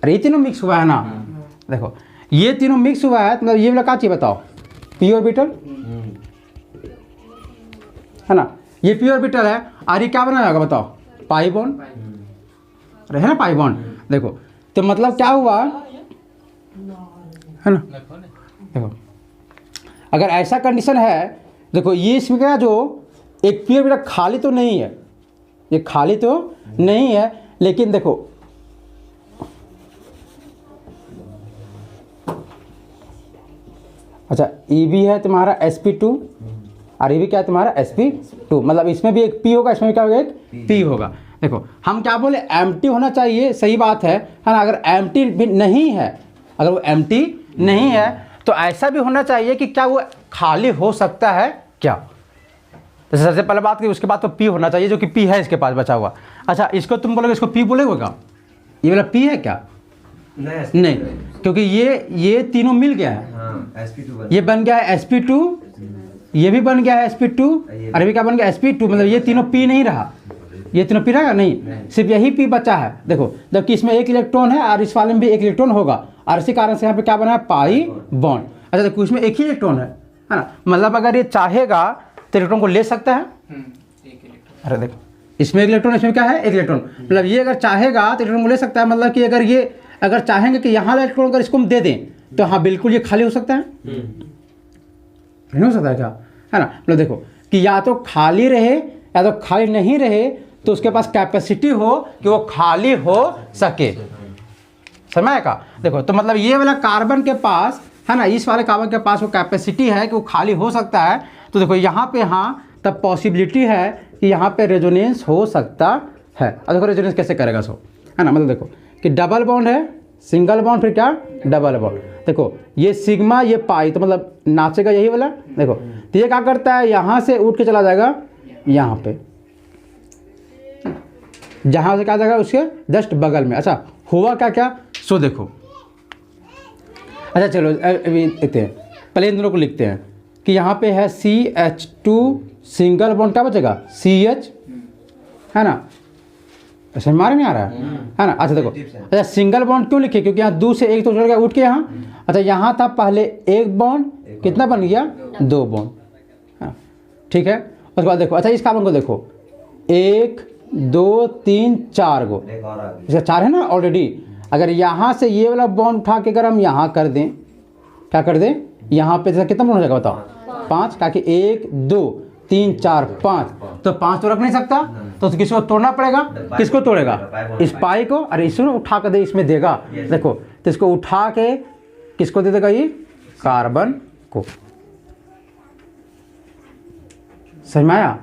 अरे ये तीनों मिक्स हुआ है ना, देखो ये तीनों मिक्स हुआ है, मतलब ये वाला क्या चीज बताओ, p ऑर्बिटल है ना, ये p ऑर्बिटल है, और ये क्या बनाया होगा बताओ, पाई बॉन्ड, अरे है ना पाई बॉन्ड। देखो तो मतलब क्या हुआ है ना, देखो अगर ऐसा कंडीशन है, देखो ये इसमें क्या जो एक p ऑर्बिटल खाली तो नहीं है, ये खाली तो नहीं है, लेकिन देखो अच्छा ये भी है तुम्हारा sp2 और ये भी क्या है तुम्हारा sp2, मतलब इसमें भी एक p होगा, इसमें भी क्या होगा एक p होगा। देखो हम क्या बोले एम्प्टी होना चाहिए, सही बात है ना। अगर एम्प्टी भी नहीं है, अगर वो एम्प्टी नहीं है तो ऐसा भी होना चाहिए कि क्या वो खाली हो सकता है क्या, तो सबसे पहले बात की, उसके बाद तो p होना चाहिए जो कि p है इसके पास बचा हुआ। अच्छा इसको तुम बोलोगे, इसको p बोलेगा, ये वाला p है क्या, नहीं, क्योंकि ये तीनों मिल गया है, हाँ, ये बन गया है sp2, ये भी बन गया है sp2 और ये भी क्या बन गया sp2, मतलब ये तीनों p नहीं रहा, ये तीनों p रहेगा नहीं, सिर्फ यही p बचा है। देखो जबकि इसमें एक इलेक्ट्रॉन है और इस वाले में भी एक इलेक्ट्रॉन होगा, और इसी कारण से यहाँ पे क्या बना है पाई बॉन्ड। अच्छा देखो इसमें एक ही इलेक्ट्रॉन है ना, मतलब अगर ये चाहेगा तो इलेक्ट्रॉन को ले सकता है, अरे देखो इसमें एक इलेक्ट्रॉन, इसमें क्या है एक इलेक्ट्रॉन, मतलब ये अगर चाहेगा तो इलेक्ट्रॉन को ले सकता है, मतलब कि अगर ये अगर चाहेंगे कि यहाँ इलेक्ट्रॉन अगर इसको हम दे दें तो हाँ बिल्कुल ये खाली हो सकता है, नहीं हो सकता है क्या, है ना। मतलब देखो कि या तो खाली रहे या तो खाली नहीं रहे, तो उसके पास कैपेसिटी हो कि वो खाली हो सके, समझ का। देखो तो मतलब ये वाला कार्बन के पास है ना, इस वाले कार्बन के पास वो कैपेसिटी है कि वो खाली हो सकता है। तो देखो यहाँ पे हाँ तब पॉसिबिलिटी है कि यहाँ पे रेजोनेंस हो सकता है। अब देखो रेजोनेंस कैसे करेगा सो, है ना, मतलब देखो कि डबल बॉन्ड है, सिंगल बॉन्ड, फिर क्या डबल बॉन्ड। देखो ये सिग्मा ये पाई, तो मतलब नाचेगा यही वाला। देखो तो ये क्या करता है, यहाँ से उठ के चला जाएगा यहाँ पे, जहाँ से क्या जाएगा उसके जस्ट बगल में। अच्छा हुआ क्या क्या सो देखो, अच्छा चलो अभी लिखते हैं, पहले इन दोनों को लिखते हैं कि यहाँ पे है CH2 सिंगल बॉन्ड, क्या बचेगा CH, है ना, ऐसे मारे में आ रहा है ना। अच्छा देखो अच्छा सिंगल बॉन्ड क्यों लिखे, क्योंकि यहाँ 2 से 1 तो चल गया उठ के यहाँ। अच्छा यहाँ था पहले एक बॉन्ड, कितना बन गया 2 बॉन्ड, हाँ ठीक है। उसके बाद देखो अच्छा इस कार्बन को देखो 1 2 3 4 गो, इसका 4 है ना ऑलरेडी। अगर यहाँ से ये वाला बॉन्ड उठा के अगर हम यहाँ कर दें, क्या कर दें यहाँ पे, कितना बॉन्ड हो जाएगा बताओ 5, ताकि 1 2 3 4 5, तो 5 तो रख नहीं सकता, तो किसको तोड़ना पड़ेगा, किसको तोड़ेगा इस पाई को, अरे इसको उठा कर दे इसमें देगा। देखो तो इसको उठा के किसको दे देगा, ये कार्बन को, समझ में आया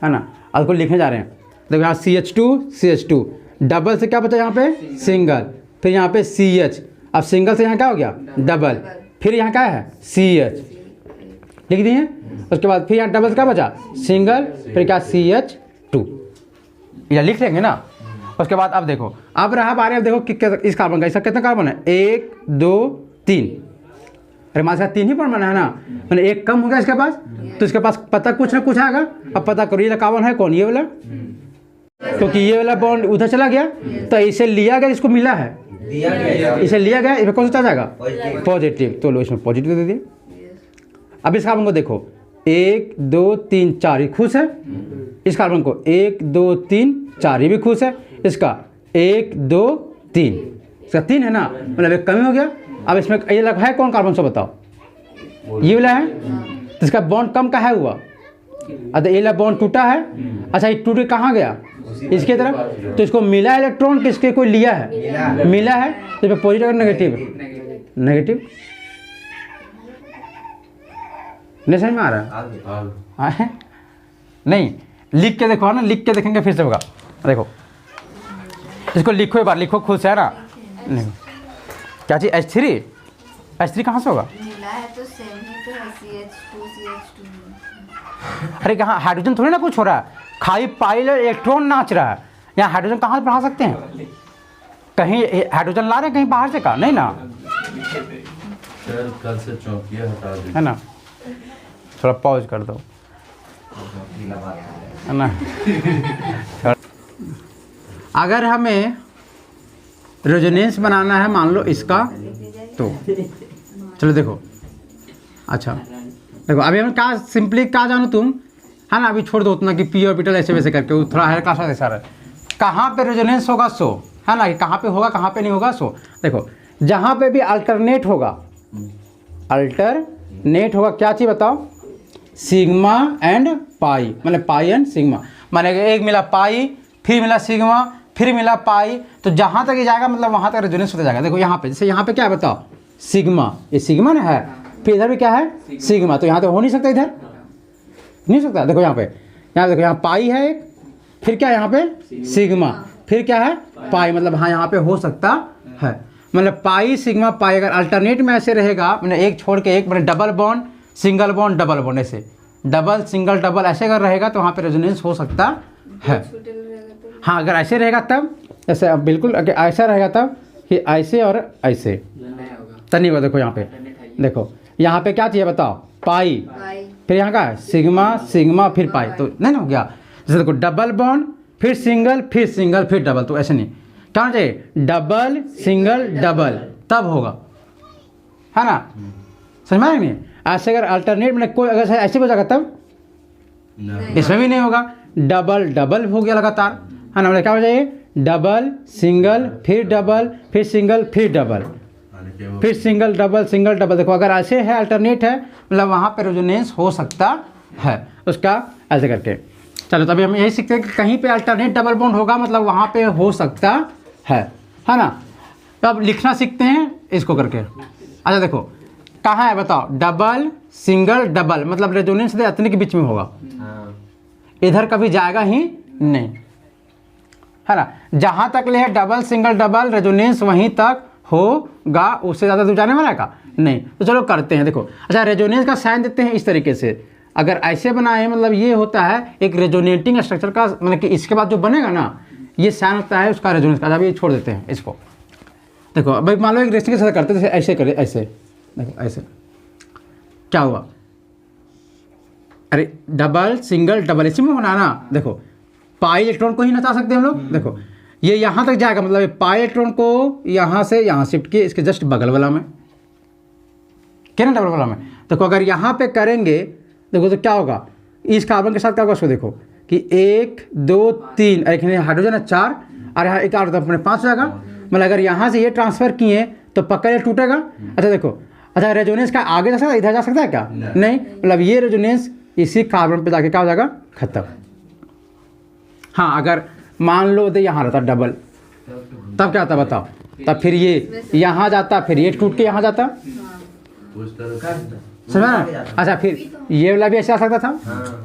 है ना। अब को लिखने जा रहे हैं, देखो यहाँ CH2 डबल से क्या बचा यहाँ पे सिंगल, फिर यहाँ पे CH, अब सिंगल से यहाँ क्या हो गया डबल, फिर यहाँ क्या है CH लिख दिए। उसके बाद फिर यहाँ डबल से क्या बचा सिंगल, फिर क्या CH2, या लिख लेंगे ना। उसके बाद अब देखो अब रहा बारे, अब देखो कि इस कार्बन का, इसका कितना कार्बन है 1 2 3, अरे हमारे साथ 3 ही बॉन्ड बना है ना, मैंने एक कम हो गया इसके पास, तो इसके पास पता कुछ ना कुछ आएगा। अब पता करो ये कार्बन है कौन, ये वाला, क्योंकि ये वाला बॉन्ड उधर चला गया तो इसे लिया गया, इसको मिला है, इसे लिया गया, इसमें कौन सा चार्ज आएगा, पॉजिटिव, तो लो इसमें पॉजिटिव दे दिए। अब इस कार्बन को देखो 1 2 3 4, ये खुश है। इस कार्बन को 1 2 3 4, ये भी खुश है। इसका 1 2 3, इसका 3 है ना, मतलब एक कमी हो गया। अब इसमें ये लगा है कौन कार्बन से बताओ, ये वाला है, तो इसका बॉन्ड कम का है हुआ। अच्छा ये वाला बॉन्ड टूटा है, अच्छा ये टूट के कहाँ गया, इसके तरफ, तो इसको मिला इलेक्ट्रॉन, किसके कोई लिया है, मिला है, तो इसमें पॉजिटिव और नेगेटिव, नेगेटिव। नहीं समझ में आ रहा है? नहीं, लिख के देखो ना, लिख के देखेंगे फिर से होगा। देखो इसको लिखो एक बार, लिखो खुद से, है ना। नहीं क्या चीज़ H3, H3 कहाँ से होगा, मिला है तो सेम ही तो है, CH2 CH2। अरे कहाँ हाइड्रोजन थोड़ी ना कुछ हो रहा है, खाली पाइल इलेक्ट्रॉन नाच रहा है। यहाँ हाइड्रोजन कहाँ से बढ़ा सकते हैं, कहीं हाइड्रोजन ला रहे हैं कहीं बाहर से का, नहीं ना, कल से चौकिया हटा दे, है ना। थोड़ा पॉज कर दो, है ना। अगर हमें रेजोनेंस बनाना है मान लो इसका, तो चलो देखो, अच्छा देखो अभी हम क्या सिंपली क्या जानो तुम, है ना, अभी छोड़ दो उतना कि पी ऑर्बिटल ऐसे वैसे करके, वो थोड़ा हायर क्लास वाला ऐसा है। कहाँ पे रेजोनेंस होगा सो, है ना, कहाँ पे होगा कहाँ पे नहीं होगा सो। देखो जहाँ पे भी अल्टरनेट होगा, अल्टरनेट होगा, क्या चीज़ बताओ, सिग्मा एंड पाई, मतलब पाई एंड सिग्मा, माने एक मिला पाई, फिर मिला सिग्मा, फिर मिला पाई, तो जहाँ तक ये जाएगा मतलब वहाँ तक रेजोनेंस होता जाएगा। देखो यहाँ पे, जैसे यहाँ पे क्या है बताओ, सिग्मा, ये सिग्मा ना है, फिर इधर भी क्या है, सिग्मा, तो यहाँ तो हो नहीं सकता, इधर नहीं हो सकता। देखो यहाँ पे, यहाँ देखो यहाँ पाई है एक, फिर क्या है यहाँ पे सिग्मा, फिर क्या है पाई, मतलब हाँ यहाँ पे हो सकता है, मतलब पाई सिग्मा पाई। अगर अल्टरनेट में ऐसे रहेगा, मतलब एक छोड़ के एक, मतलब double bond single bond double bond, ऐसे डबल सिंगल डबल ऐसे अगर रहेगा तो वहाँ पे रेजोनेंस हो सकता है। हाँ अगर ऐसे रहेगा तब, ऐसे अब बिल्कुल अगर ऐसा रहेगा तब कि ऐसे और ऐसे तब नहीं होगा। देखो यहाँ पे, देखो यहाँ पे क्या चाहिए बताओ, पाई, फिर यहाँ का सिग्मा सिग्मा फिर पाई, तो नहीं हो गया। जैसे देखो डबल बॉन्ड फिर सिंगल फिर डबल, तो ऐसे नहीं, क्या होना चाहिए, डबल सिंगल डबल, तब होगा, है ना, समझ में आया नहीं। ऐसे अगर अल्टरनेट में कोई अगर ऐसे हो जाएगा तब इसमें भी नहीं होगा, डबल डबल हो गया लगातार, है ना, मतलब क्या हो जाए, डबल सिंगल फिर डबल फिर सिंगल फिर डबल फिर सिंगल डबल। देखो अगर ऐसे है अल्टरनेट है, मतलब वहाँ पर रेजोनेंस हो सकता है उसका, ऐसे करके। चलो तभी हम यही सीखते हैं कि कहीं पे अल्टरनेट डबल बॉन्ड होगा मतलब वहाँ पे हो सकता है ना। तो अब लिखना सीखते हैं इसको करके। अच्छा देखो कहाँ है बताओ, डबल सिंगल डबल, मतलब रेजोनेंस से इतने के बीच में होगा, इधर कभी जाएगा ही नहीं, है ना। जहाँ तक ले है डबल सिंगल डबल रेजोनेंस वहीं तक होगा, उससे ज़्यादा दूर जाने वाला है का नहीं। तो चलो करते हैं। देखो अच्छा रेजोनेंस का साइन देते हैं इस तरीके से, अगर ऐसे बनाए मतलब ये होता है एक रेजोनेटिंग स्ट्रक्चर का, मतलब कि इसके बाद जो बनेगा ना ये साइन होता है उसका रेजोनेंस का। अभी छोड़ देते हैं इसको। देखो भाई मान लो एक रेस्टिंग के साथ करते हैं, ऐसे करें, ऐसे देखो ऐसे क्या हुआ, अरे डबल सिंगल डबल इसी में होना ना। देखो पाई इलेक्ट्रॉन को ही नचा सकते हैं हम लोग। देखो ये यहाँ तक जाएगा, मतलब पाई इलेक्ट्रॉन को यहाँ से यहाँ शिफ्ट किए इसके जस्ट बगल वाला में, क्या ना डबल वाला में। देखो अगर यहाँ पे करेंगे देखो तो क्या होगा, इस कार्बन के साथ क्या होगा उसको देखो कि 1 2 3, एक हाइड्रोजन है 4 और यहाँ एक और अपने 5 हो जाएगा। मतलब अगर यहाँ से ये ट्रांसफर किए तो पक्का ये टूटेगा। अच्छा देखो, अच्छा रेजोनेंस का आगे जा सकता है, इधर जा सकता है क्या, नहीं। मतलब ये रेजोनेंस इसी कार्बन पे जाके क्या हो जाएगा, खत्म। हाँ अगर मान लो तो यहाँ रहता डबल, तब क्या होता बताओ, तब फिर ये यहाँ जाता, फिर ये टूट के यहाँ जाता, समझ ना। अच्छा फिर ये वाला भी ऐसे आ सकता था,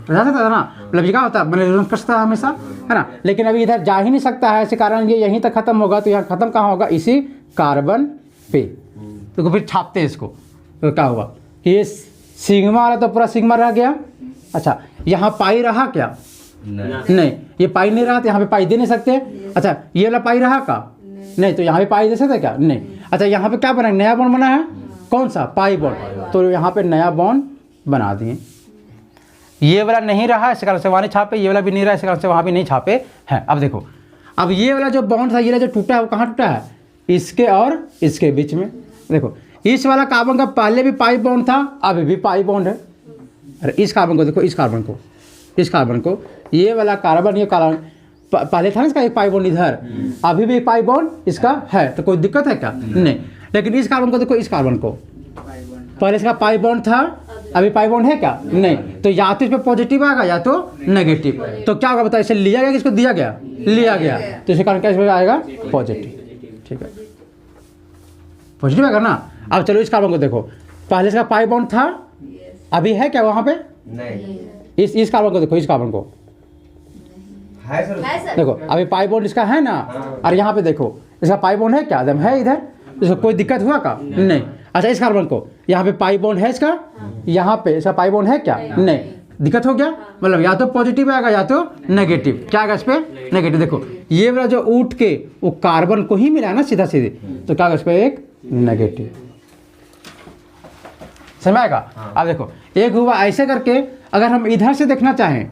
जा सकता था ना, मतलब ये क्या होता है रेजोनेंस कर सकता है हमेशा, है ना। लेकिन अभी इधर जा ही नहीं सकता है, ऐसे कारण ये यहीं तक खत्म होगा। तो यहाँ खत्म कहाँ होगा, इसी कार्बन पे। तो फिर छापते हैं इसको, तो क्या होगा कि ये सिग्मा वाला तो पूरा सिग्मा रह गया। अच्छा यहाँ पाई रहा क्या, नहीं ये पाई नहीं रहा, तो यहाँ पे पाई दे नहीं सकते। अच्छा ये वाला पाई रहा का, नहीं, तो यहाँ पे पाई दे सकते क्या, नहीं। अच्छा यहाँ पे क्या बना, नया बॉन्ड बना है, कौन सा पाई बॉन्ड, तो यहाँ पे नया बॉन्ड बना दिए। ये वाला नहीं रहा इस कारण से वहाँ नहीं छापे, ये वाला भी नहीं रहा इस कारण से वहाँ भी नहीं छापे हैं। अब देखो, अब ये वाला जो बॉन्ड था, ये वाला जो टूटा है वो कहाँ टूटा है, इसके और इसके बीच में। देखो इस वाला कार्बन का पहले भी पाई बॉन्ड था, अभी भी पाई बॉन्ड है। अरे इस कार्बन को देखो, इस कार्बन को ये वाला कार्बन, ये कार्बन पहले था ना इसका एक पाई बॉन्ड इधर, अभी भी एक पाई बॉन्ड इसका है, तो कोई दिक्कत है क्या, नहीं। लेकिन इस कार्बन को देखो, इस कार्बन को पहले इसका पाई बॉन्ड था, अभी पाई बॉन्ड है क्या, नहीं। तो या तो इस पे पॉजिटिव आएगा या तो नेगेटिव। तो क्या होगा बताओ, इसे लिया गया कि इसको दिया गया, लिया गया, तो इसके कारण क्या इसमें आएगा पॉजिटिव। ठीक है, पॉजिटिव आएगा ना। अब चलो इस कार्बन को देखो, पहले इसका पाई बॉन्ड था, अभी है क्या वहाँ पे, नहीं इस कार्बन को देखो, इस कार्बन को है सर। देखो, अभी पाई बॉन्ड इसका है ना, और यहाँ पे देखो इसका पाई बॉन्ड है क्या, एकदम है इधर, इसको कोई दिक्कत हुआ का, नहीं। अच्छा इस कार्बन को यहाँ पे पाई बॉन्ड है इसका, यहाँ पे इसका पाई बॉन्ड है क्या, नहीं, दिक्कत हो गया। मतलब या तो पॉजिटिव आएगा या तो नेगेटिव, क्या आएगा इस पे, नेगेटिव। देखो ये वाला जो उठ के वो कार्बन को ही मिला है ना सीधा सीधे, तो क्या आएगा इस पे, एक नेगेटिव। समझ आएगा। अब देखो एक हुआ ऐसे करके, अगर हम इधर से देखना चाहें,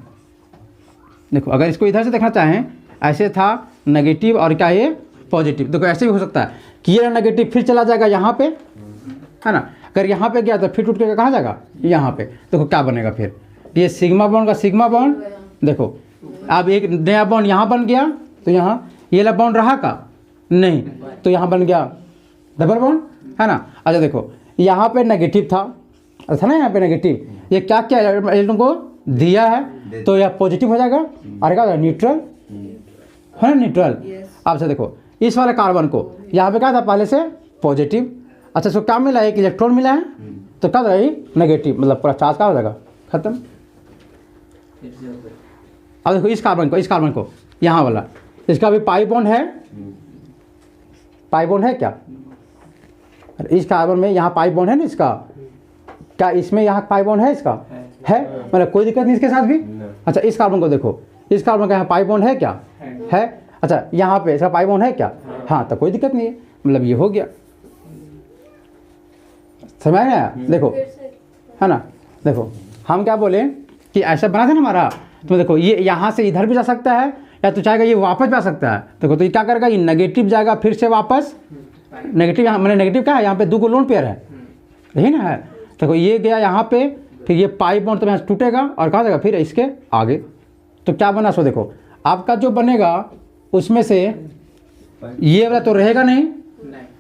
देखो अगर इसको इधर से देखना चाहें, ऐसे था नेगेटिव और क्या ये पॉजिटिव, देखो ऐसे भी हो सकता है कि ये नेगेटिव फिर चला जाएगा यहाँ पे, है ना। अगर यहाँ पे गया तो फिर टूट के कहाँ जाएगा, यहाँ पे। देखो क्या बनेगा फिर, ये सिग्मा बॉन्ड का सिग्मा बॉन्ड, देखो अब एक नया बॉन्ड यहाँ बन गया, तो यहाँ ये वाला बॉन्ड रहा का, नहीं, तो यहाँ बन गया डबल बॉन्ड, है ना। अच्छा देखो यहाँ पे नेगेटिव था ना, यहाँ पे नेगेटिव, ये क्या क्या इलेक्ट्रॉन को दिया है, तो यह पॉजिटिव हो जाएगा, और क्या न्यूट्रल है ना, न्यूट्रल। अब से देखो इस वाले कार्बन को यहाँ पे क्या था पहले से पॉजिटिव, अच्छा इसको क्या मिला, एक इलेक्ट्रॉन मिला है, तो क्या रही नेगेटिव, मतलब पूरा चार्ज क्या हो जाएगा, खत्म। अब देखो इस कार्बन को यहाँ वाला, इसका भी पाई बॉन्ड है, पाई बॉन्ड है क्या, इस कार्बन में यहाँ पाई बॉन्ड है ना इसका, क्या इसमें यहाँ पाई बॉन्ड है इसका, है, मतलब कोई दिक्कत नहीं इसके साथ भी। अच्छा इस कार्बन को देखो, इस कार्बन का यहाँ पाई बॉन्ड है क्या, है। अच्छा यहाँ पे इसका पाई बॉन्ड है क्या, हाँ, तो कोई दिक्कत नहीं है, मतलब ये हो गया। समझ में आया, देखो है ना। देखो हम क्या बोले कि ऐसा बना था ना हमारा, तो देखो ये यहाँ से इधर भी जा सकता है, या तो चाहेगा ये वापस जा सकता है। देखो तो ये क्या करेगा, ये नेगेटिव जाएगा फिर से वापस, नेगेटिव यहाँ मैंने नेगेटिव क्या है, यहाँ पे दो लोन पेयर है, यही ना है। देखो ये गया यहाँ पे, फिर ये पाई बॉन्ड तो यहाँ से टूटेगा और कहाँ जाएगा फिर इसके आगे, तो क्या बना, सो देखो आपका जो बनेगा उसमें से ये वाला तो रहेगा नहीं,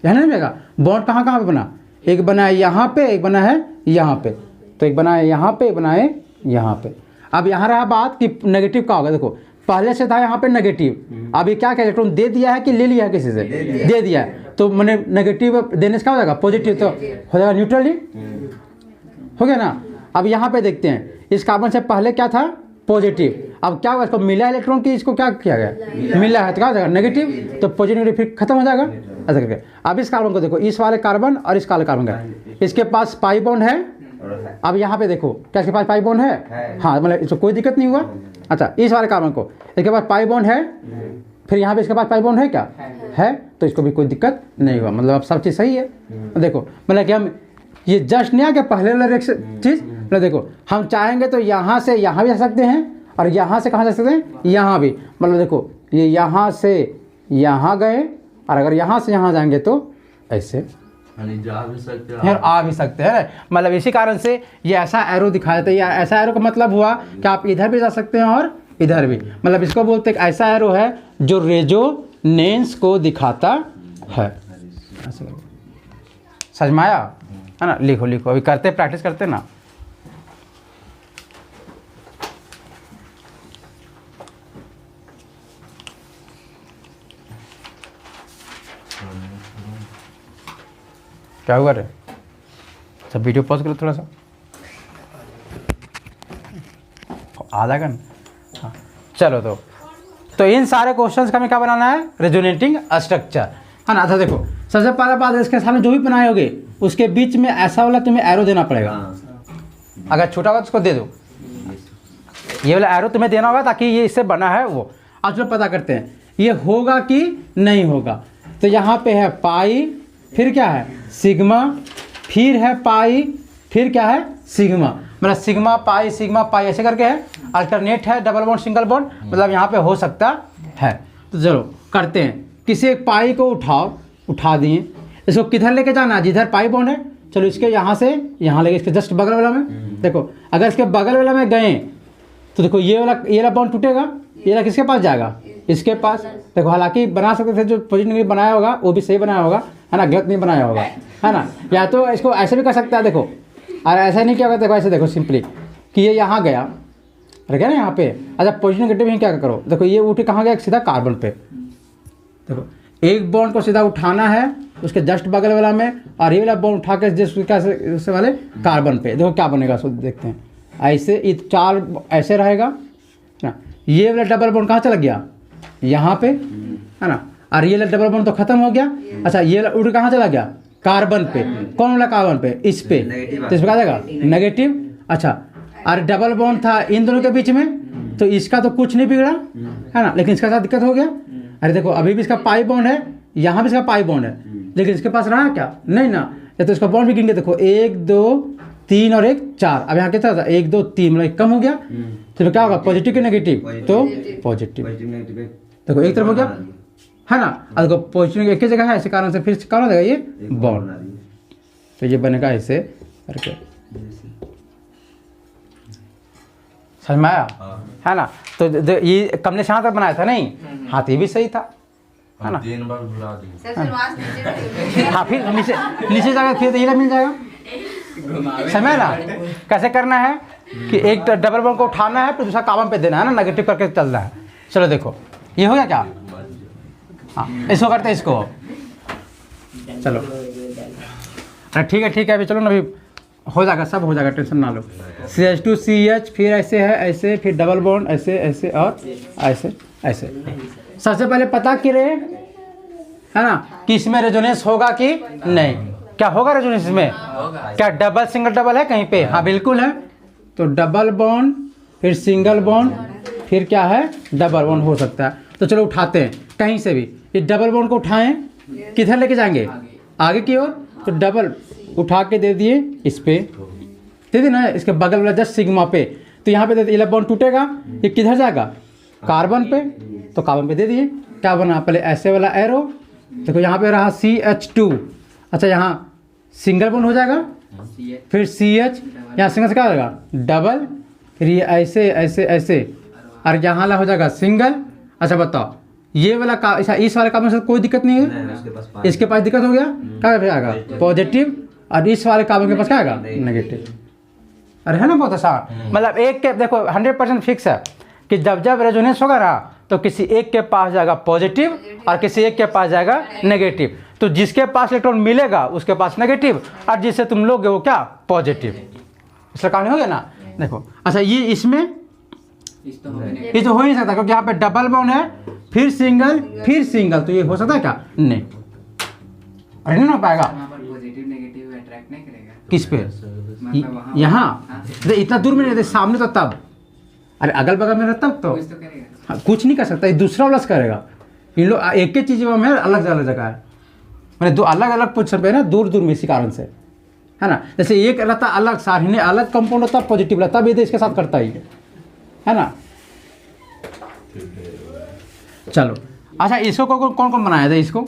है ना, रहेगा। बॉन्ड कहाँ कहाँ पे बना, एक बना है यहाँ पे, एक बना है यहाँ पे, तो एक बना है यहाँ पे, एक बना है यहाँ पे। अब यहाँ रहा बात कि नेगेटिव का होगा, देखो पहले से था यहाँ पे नेगेटिव, अभी क्या क्या इलेक्ट्रॉन दे दिया है कि ले लिया है किसी से, दे दिया है, तो मैंने नेगेटिव देने से क्या हो जाएगा पॉजिटिव, तो हो जाएगा न्यूट्रल ही, हो गया ना। अब यहाँ पे देखते हैं, इस कार्बन से पहले क्या था पॉजिटिव, अब क्या होगा, इसको मिला इलेक्ट्रॉन की, इसको क्या किया गया, मिला है, तो क्या हो जाएगा नेगेटिव, तो पॉजिटिव फिर खत्म हो जाएगा ऐसा करके। अब इस कार्बन को देखो, इस वाले कार्बन और इस काले कार्बन का, इसके पास पाई बॉन्ड है, अब यहाँ पे देखो क्या इसके पास पाई बॉन्ड है, हाँ, मतलब इसको कोई दिक्कत नहीं हुआ। अच्छा इस वाले कार्बन को इसके पास पाई बॉन्ड है, फिर यहाँ पे इसके पास पाई बॉन्ड है क्या, है, तो इसको भी कोई दिक्कत नहीं हुआ, मतलब अब सब चीज़ सही है। देखो मतलब कि हम ये जस्ट नहीं आ गया पहले वाला चीज़, मतलब देखो हम चाहेंगे तो यहाँ से यहाँ भी जा सकते हैं, और यहाँ से कहाँ जा सकते हैं, यहाँ भी, मतलब देखो ये यहाँ से यहाँ गए, और अगर यहाँ से यहाँ जाएंगे तो ऐसे जा भी सकते हैं, यार आ भी सकते हैं। मतलब इसी कारण से ये ऐसा एरो दिखा देते हैं, या ऐसा एरो का मतलब हुआ कि आप इधर भी जा सकते हैं और इधर भी, मतलब इसको बोलते हैं ऐसा एरो है जो रेजोनेंस को दिखाता है। समझ में आया, है ना। लिखो लिखो, अभी करते प्रैक्टिस करते ना। क्या हुआ रे, सब वीडियो पॉज करो थोड़ा सा, आधा घंटा, हाँ चलो। तो इन सारे क्वेश्चंस का हमें क्या बनाना है, रेजोनेटिंग स्ट्रक्चर, है ना। अच्छा देखो सबसे पहला बात, इसके सामने जो भी बनाए होगे उसके बीच में ऐसा वाला तुम्हें एरो देना पड़ेगा, अगर छोटा होगा तो उसको दे दो, ये वाला एरो तुम्हें देना होगा ताकि ये इससे बना है वो। आज लोग पता करते हैं ये होगा कि नहीं होगा, तो यहाँ पे है पाई, फिर क्या है सिग्मा, फिर है पाई, फिर क्या है सिग्मा, मतलब सिग्मा पाई ऐसे करके है। अल्टरनेट है डबल बॉन्ड सिंगल बॉन्ड, मतलब यहाँ पे हो सकता है। तो चलो करते हैं, किसी एक पाई को उठा दिए, इसको किधर लेके जाना है, जिधर पाई बॉन्ड है। चलो इसके यहाँ से यहाँ लेके इसके जस्ट बगल वाला में देखो, अगर इसके बगल वाला में गए तो देखो ये वाला बॉन्ड टूटेगा, ये वाला किसके पास जाएगा, इसके पास। देखो हालांकि बना सकते थे, जो पॉजिटिव बनाया होगा वो भी सही बनाया होगा, है ना, गलत नहीं बनाया होगा, है ना। या तो इसको ऐसे भी कर सकता है, देखो, और ऐसा नहीं किया होगा, देखो ऐसे देखो सिंपली कि ये यहाँ गया, अरे क्या ना यहाँ पे। अच्छा पॉजिटिव नेगेटिव ही क्या करो, देखो ये उठ कहाँ गया, सीधा कार्बन पे। देखो एक बॉन्ड को सीधा उठाना है उसके जस्ट बगल वाला में, और ये वाला बॉन्ड उठा के जस्ट वाले कार्बन पे। देखो क्या बनेगा, सो देखते हैं। ऐसे ये 4 ऐसे रहेगा ना, ये वाला डबल बॉन्ड कहाँ चला गया, यहाँ पे, है ना, और ये वाला डबल बॉन्ड तो खत्म हो गया। अच्छा ये वाला उड़ कहाँ चला गया, कार्बन पे। कौन वाला कार्बन पे, इस पे, तो इस पे क्या जाएगा नेगेटिव। अच्छा और डबल बॉन्ड था इन दोनों के बीच में, तो इसका तो कुछ नहीं बिगड़ा, है ना, लेकिन इसका साथ दिक्कत हो गया। अरे देखो अभी भी इसका पाई बॉन्ड है, यहाँ भी इसका पाई बॉन्ड है, लेकिन इसके पास रहा क्या, नहीं ना। या तो इसका बॉन्ड भी गिनेंगे, देखो 1 2 3 और 1 4, अब यहाँ कितना था 1 2 3, मतलब कम हो गया। तो क्या होगा, पॉजिटिव की नेगेटिव, तो पॉजिटिव। देखो एक तरफ हो गया, है ना, और देखो पॉजिटिव एक ही जगह है, इसी कारण से फिर कौन हो जाएगा ये बॉन्ड, तो ये बनेगा ऐसे करके। समझ में आया, है ना। तो ये कमलेश यहाँ तक बनाया था नहीं, हाँ तो ये भी सही था, है ना। 3 बार घुरा दी। सर फिर वहाँ से नीचे हाँ फिर नीचे जाएगा, फिर ये मिल जाएगा। समझ ना कैसे करना है कि एक डबल बॉन्ड को उठाना है, फिर दूसरा कार्बन पे देना है ना, नेगेटिव करके चलना है। चलो देखो ये हो गया क्या, हाँ इसको करते हैं इसको। चलो अरे ठीक है अभी चलो ना, अभी हो जाएगा, सब हो जाएगा, टेंशन ना लो। CH2CH, फिर ऐसे है, ऐसे, फिर डबल बॉन्ड ऐसे ऐसे और ऐसे ऐसे। सबसे पहले पता करें, है ना, कि इसमें रेजोनेंस होगा कि नहीं। क्या होगा रेजोनेंस में, क्या डबल सिंगल डबल है कहीं पे, हाँ बिल्कुल है। तो डबल बॉन्ड फिर सिंगल बॉन्ड फिर क्या है डबल बॉन्ड हो सकता है। तो चलो उठाते हैं कहीं से भी, ये डबल बॉन्ड को उठाएं, किधर लेके जाएंगे, आगे की ओर। तो डबल उठा के दे दिए इस पे, दे दिए ना, इसके बगल वाला जस्ट सिग्मा पे। तो यहाँ पे दे दिए, बॉन्ड टूटेगा, ये किधर जाएगा कार्बन पे, तो कार्बन पे दे दिए। क्या बना, पहले ऐसे वाला एरो, देखो यहाँ पे रहा CH2। अच्छा यहाँ सिंगल बॉन्ड हो जाएगा, फिर CH, यहाँ सिंगल से क्या हो जाएगा डबल, फिर ये ऐसे ऐसे ऐसे, और यहाँ वाला हो जाएगा सिंगल। अच्छा बताओ ये वाला का, इस वाले कार्बन से कोई दिक्कत नहीं है, इसके पास दिक्कत हो गया, क्या आएगा पॉजिटिव, और इस वाले कार्बन के पास क्या आएगा नेगेटिव। अरे है ना बहुत आसान, मतलब एक के देखो 100% फिक्स है कि जब जब रेजोनेंस होगा ना, तो किसी एक के पास जाएगा पॉजिटिव और किसी एक के पास जाएगा नेगेटिव। तो जिसके पास इलेक्ट्रॉन मिलेगा उसके पास नेगेटिव, और जिससे तुम लोगे वो क्या पॉजिटिव। इसका कहानी हो गया ना। देखो अच्छा ये इसमें ये तो हो ही नहीं सकता, क्योंकि यहाँ पे डबल बॉन्ड है, फिर सिंगल, तो ये हो सकता है क्या, नहीं, अरे नहीं हो पाएगा। पॉजिटिव नेगेटिव अट्रैक्ट नहीं करेगा किस पे, मतलब वहाँ यहाँ इतना दूर में नहीं, सामने तो तब, अरे अगल बगल में तब तो कुछ तो करेगा। हाँ, कुछ नहीं कर सकता, ये दूसरा वाला करेगा। इन लोग एक ही चीज़ में है, अलग अलग जगह है, मैंने दो अलग अलग पोजिशन पे है ना, दूर दूर में, इसी कारण से, है ना। जैसे एक रहता अलग सारहीने अलग कंपाउंड होता पॉजिटिव रहता, तब ये इसके साथ करता ही है ना। चलो अच्छा इसको कौन कौन बनाया था, इसको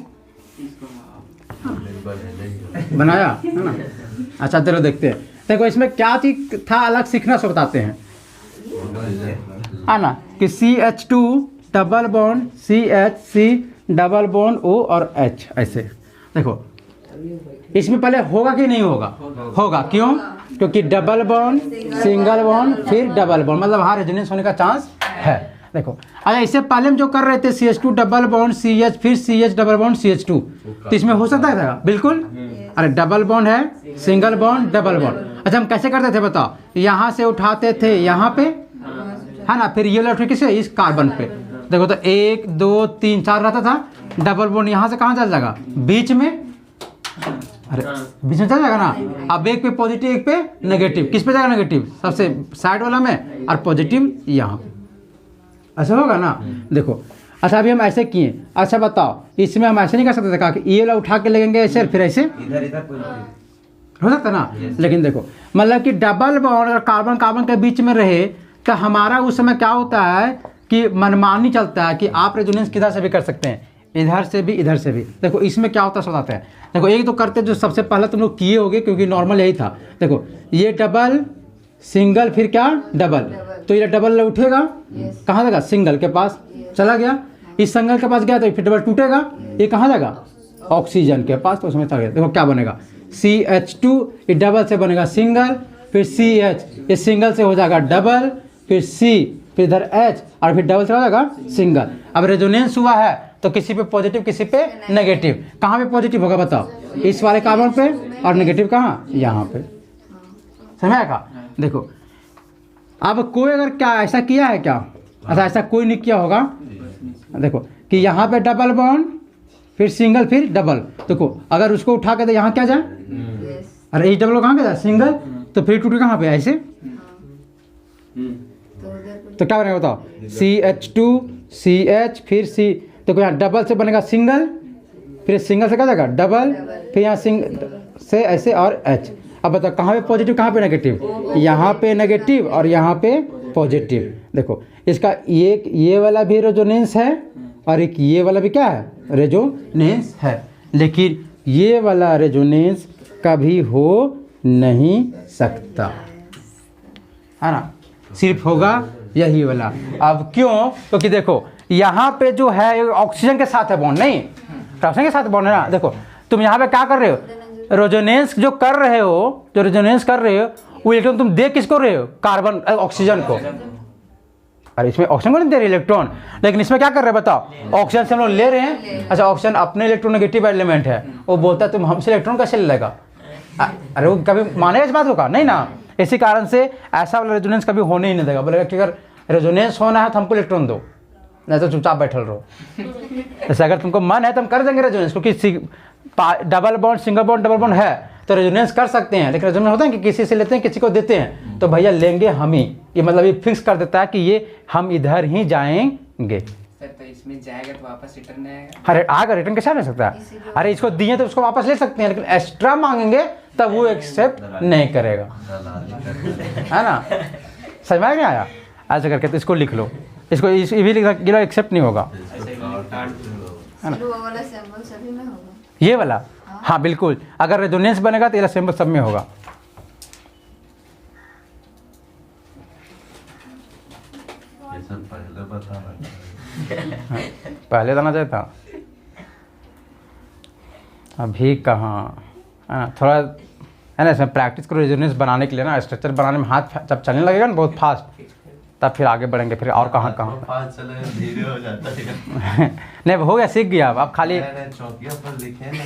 बनाया है ना। अच्छा चलो देखते हैं, देखो इसमें क्या चीज था अलग सीखना, सो बताते हैं, है ना, कि CH2 double bond CH, double bond O और H ऐसे। देखो इसमें पहले होगा कि नहीं होगा, होगा, क्यों, क्योंकि डबल बॉन्ड सिंगल बॉन्ड फिर डबल बॉन्ड, मतलब हाँ रेजोनेंस होने का चांस है। देखो अच्छा इससे पहले हम जो कर रहे थे CH2 डबल बॉन्ड CH, फिर CH डबल बॉन्ड CH2, तो इसमें हो सकता था बिल्कुल। अरे डबल बॉन्ड है, सिंगल बॉन्ड, डबल बॉन्ड। अच्छा हम कैसे करते थे बताओ, यहाँ से उठाते थे यहाँ पे, है ना, फिर ये उठे किसे, इस कार्बन पे। देखो तो 1 2 3 4 रहता था, डबल बॉन्ड यहाँ से कहाँ चल जाएगा बीच में, अरे बीच में चल जाएगा ना। अब एक पे पॉजिटिव एक पे नेगेटिव, किस पे जाएगा नेगेटिव, सबसे साइड वाला में, और पॉजिटिव यहाँ, ऐसा होगा ना। देखो अच्छा अभी हम ऐसे किए, अच्छा बताओ इसमें हम ऐसे नहीं कर सकते थे, कहा कि ये वाला उठा के लगेंगे ऐसे, फिर ऐसे इधर हो सकता है ना। लेकिन देखो मतलब कि डबल बॉन्ड और कार्बन कार्बन के बीच में रहे तो हमारा उस समय क्या होता है कि मनमानी चलता है कि आप रेजोनेंस किधर से भी कर सकते हैं, इधर से भी इधर से भी। देखो इसमें क्या होता है बताते हैं। देखो एक तो करते जो सबसे पहले तुम लोग किए होगे क्योंकि नॉर्मल यही था। देखो ये डबल सिंगल फिर क्या डबल, तो ये डबल उठेगा कहाँ जाएगा सिंगल के पास चला गया, इस सिंगल के पास गया तो फिर डबल टूटेगा, ये कहाँ जाएगा ऑक्सीजन के पास, तो उसमें चला गया। देखो क्या बनेगा CH2, ये डबल से बनेगा सिंगल, फिर CH, ये सिंगल से हो जाएगा डबल, फिर C, फिर इधर H और फिर डबल से हो जाएगा सिंगल। अब रेजोनेंस हुआ है तो किसी पे पॉजिटिव किसी पे नेगेटिव। कहाँ पे पॉजिटिव होगा बताओ, इस वाले कार्बन पे, और नेगेटिव कहाँ यहाँ पे। समझ आएगा। देखो अब कोई अगर क्या ऐसा किया है क्या, अच्छा ऐसा कोई नहीं किया होगा। देखो कि यहाँ पे डबल बॉन्ड फिर सिंगल फिर डबल, देखो अगर उसको उठा के तो यहाँ क्या जाए, अरे इस डबल कहाँ क्या जाए सिंगल, तो फिर टूटे कहाँ पे ऐसे, तो क्या बनेगा बताओ CH2 CH फिर C, तो यहाँ डबल से बनेगा सिंगल, फिर सिंगल से क्या जाएगा डबल, फिर यहाँ से ऐसे और H। अब बताओ कहाँ पे पॉजिटिव कहाँ पे नेगेटिव, यहाँ पे नेगेटिव और यहाँ पे पॉजिटिव। देखो इसका ये वाला भी रेजोनेंस है और एक ये वाला भी क्या है रेजोनेंस है, लेकिन ये वाला रेजोनेंस कभी हो नहीं सकता है ना, सिर्फ होगा यही वाला। अब क्यों, क्योंकि देखो यहाँ पे जो है ऑक्सीजन के साथ है बॉन्ड, नहीं ऑक्सीजन के साथ बॉन्ड है ना। देखो तुम यहाँ पे क्या कर रहे हो, रेजोनेंस जो कर रहे हो, जो रेजोनेंस कर रहे हो वो इलेक्ट्रॉन तुम दे किसको रहे हो, कार्बन ऑक्सीजन को। अरे इसमें ऑक्सीजन को नहीं दे रहे इलेक्ट्रॉन, लेकिन इसमें क्या कर रहे हैं बताओ, ऑक्सीजन से हम लोग ले रहे हैं। अच्छा ऑक्सीजन अपने इलेक्ट्रोनेगेटिव एलिमेंट है, वो बोलता है तुम हमसे इलेक्ट्रॉन कैसे ले लेगा, अरे वो कभी मानेगा इस बात होगा नहीं ना। इसी कारण से ऐसा वाला रेजोनेंस कभी होने ही नहीं देगा। बोलेगा कि अगर रेजोनेंस होना है तो हमको इलेक्ट्रॉन दो, नहीं तो चुपचाप बैठल रहो। जैसे अगर तुमको मन है तो हम कर देंगे रेजोनेंस, क्योंकि double bond single bond double bond है तो रेजोनेंस कर सकते हैं। लेकिन रेजोनेंस होता है कि किसी से लेते हैं किसी को देते हैं, तो भैया लेंगे हम ही, ये मतलब ये फिक्स कर देता है कि ये हम इधर ही जाएंगे। सर तो इसमें जाएगा तो वापस रिटर्न आएगा। अरे आगे रिटर्न कैसे ले सकता है, अरे इसको दिए तो उसको वापस ले सकते हैं, लेकिन एक्स्ट्रा मांगेंगे तब वो एक्सेप्ट नहीं करेगा, है ना। समझ में आया। ऐसे करके तो इसको लिख लो, इसको ये भी लिख लो, एक्सेप्ट नहीं होगा, है ना। वो वाला सिंबल सभी में होगा, ये वाला हाँ बिल्कुल, अगर रेजोनेंस बनेगा तो ये सिंबल सब में होगा। ये सब पहले बताना पहले बताना चाहिए था, अभी कहाँ, है ना। थोड़ा है ना इसमें प्रैक्टिस करो रेजोनेंस बनाने के लिए ना, स्ट्रक्चर बनाने में हाथ जब चलने लगेगा ना बहुत फास्ट, तब फिर आगे बढ़ेंगे, फिर और कहाँ पाँच चले धीरे हो जाता है। नहीं हो गया, सीख गया अब खाली। चौकिया पर लिखे ना।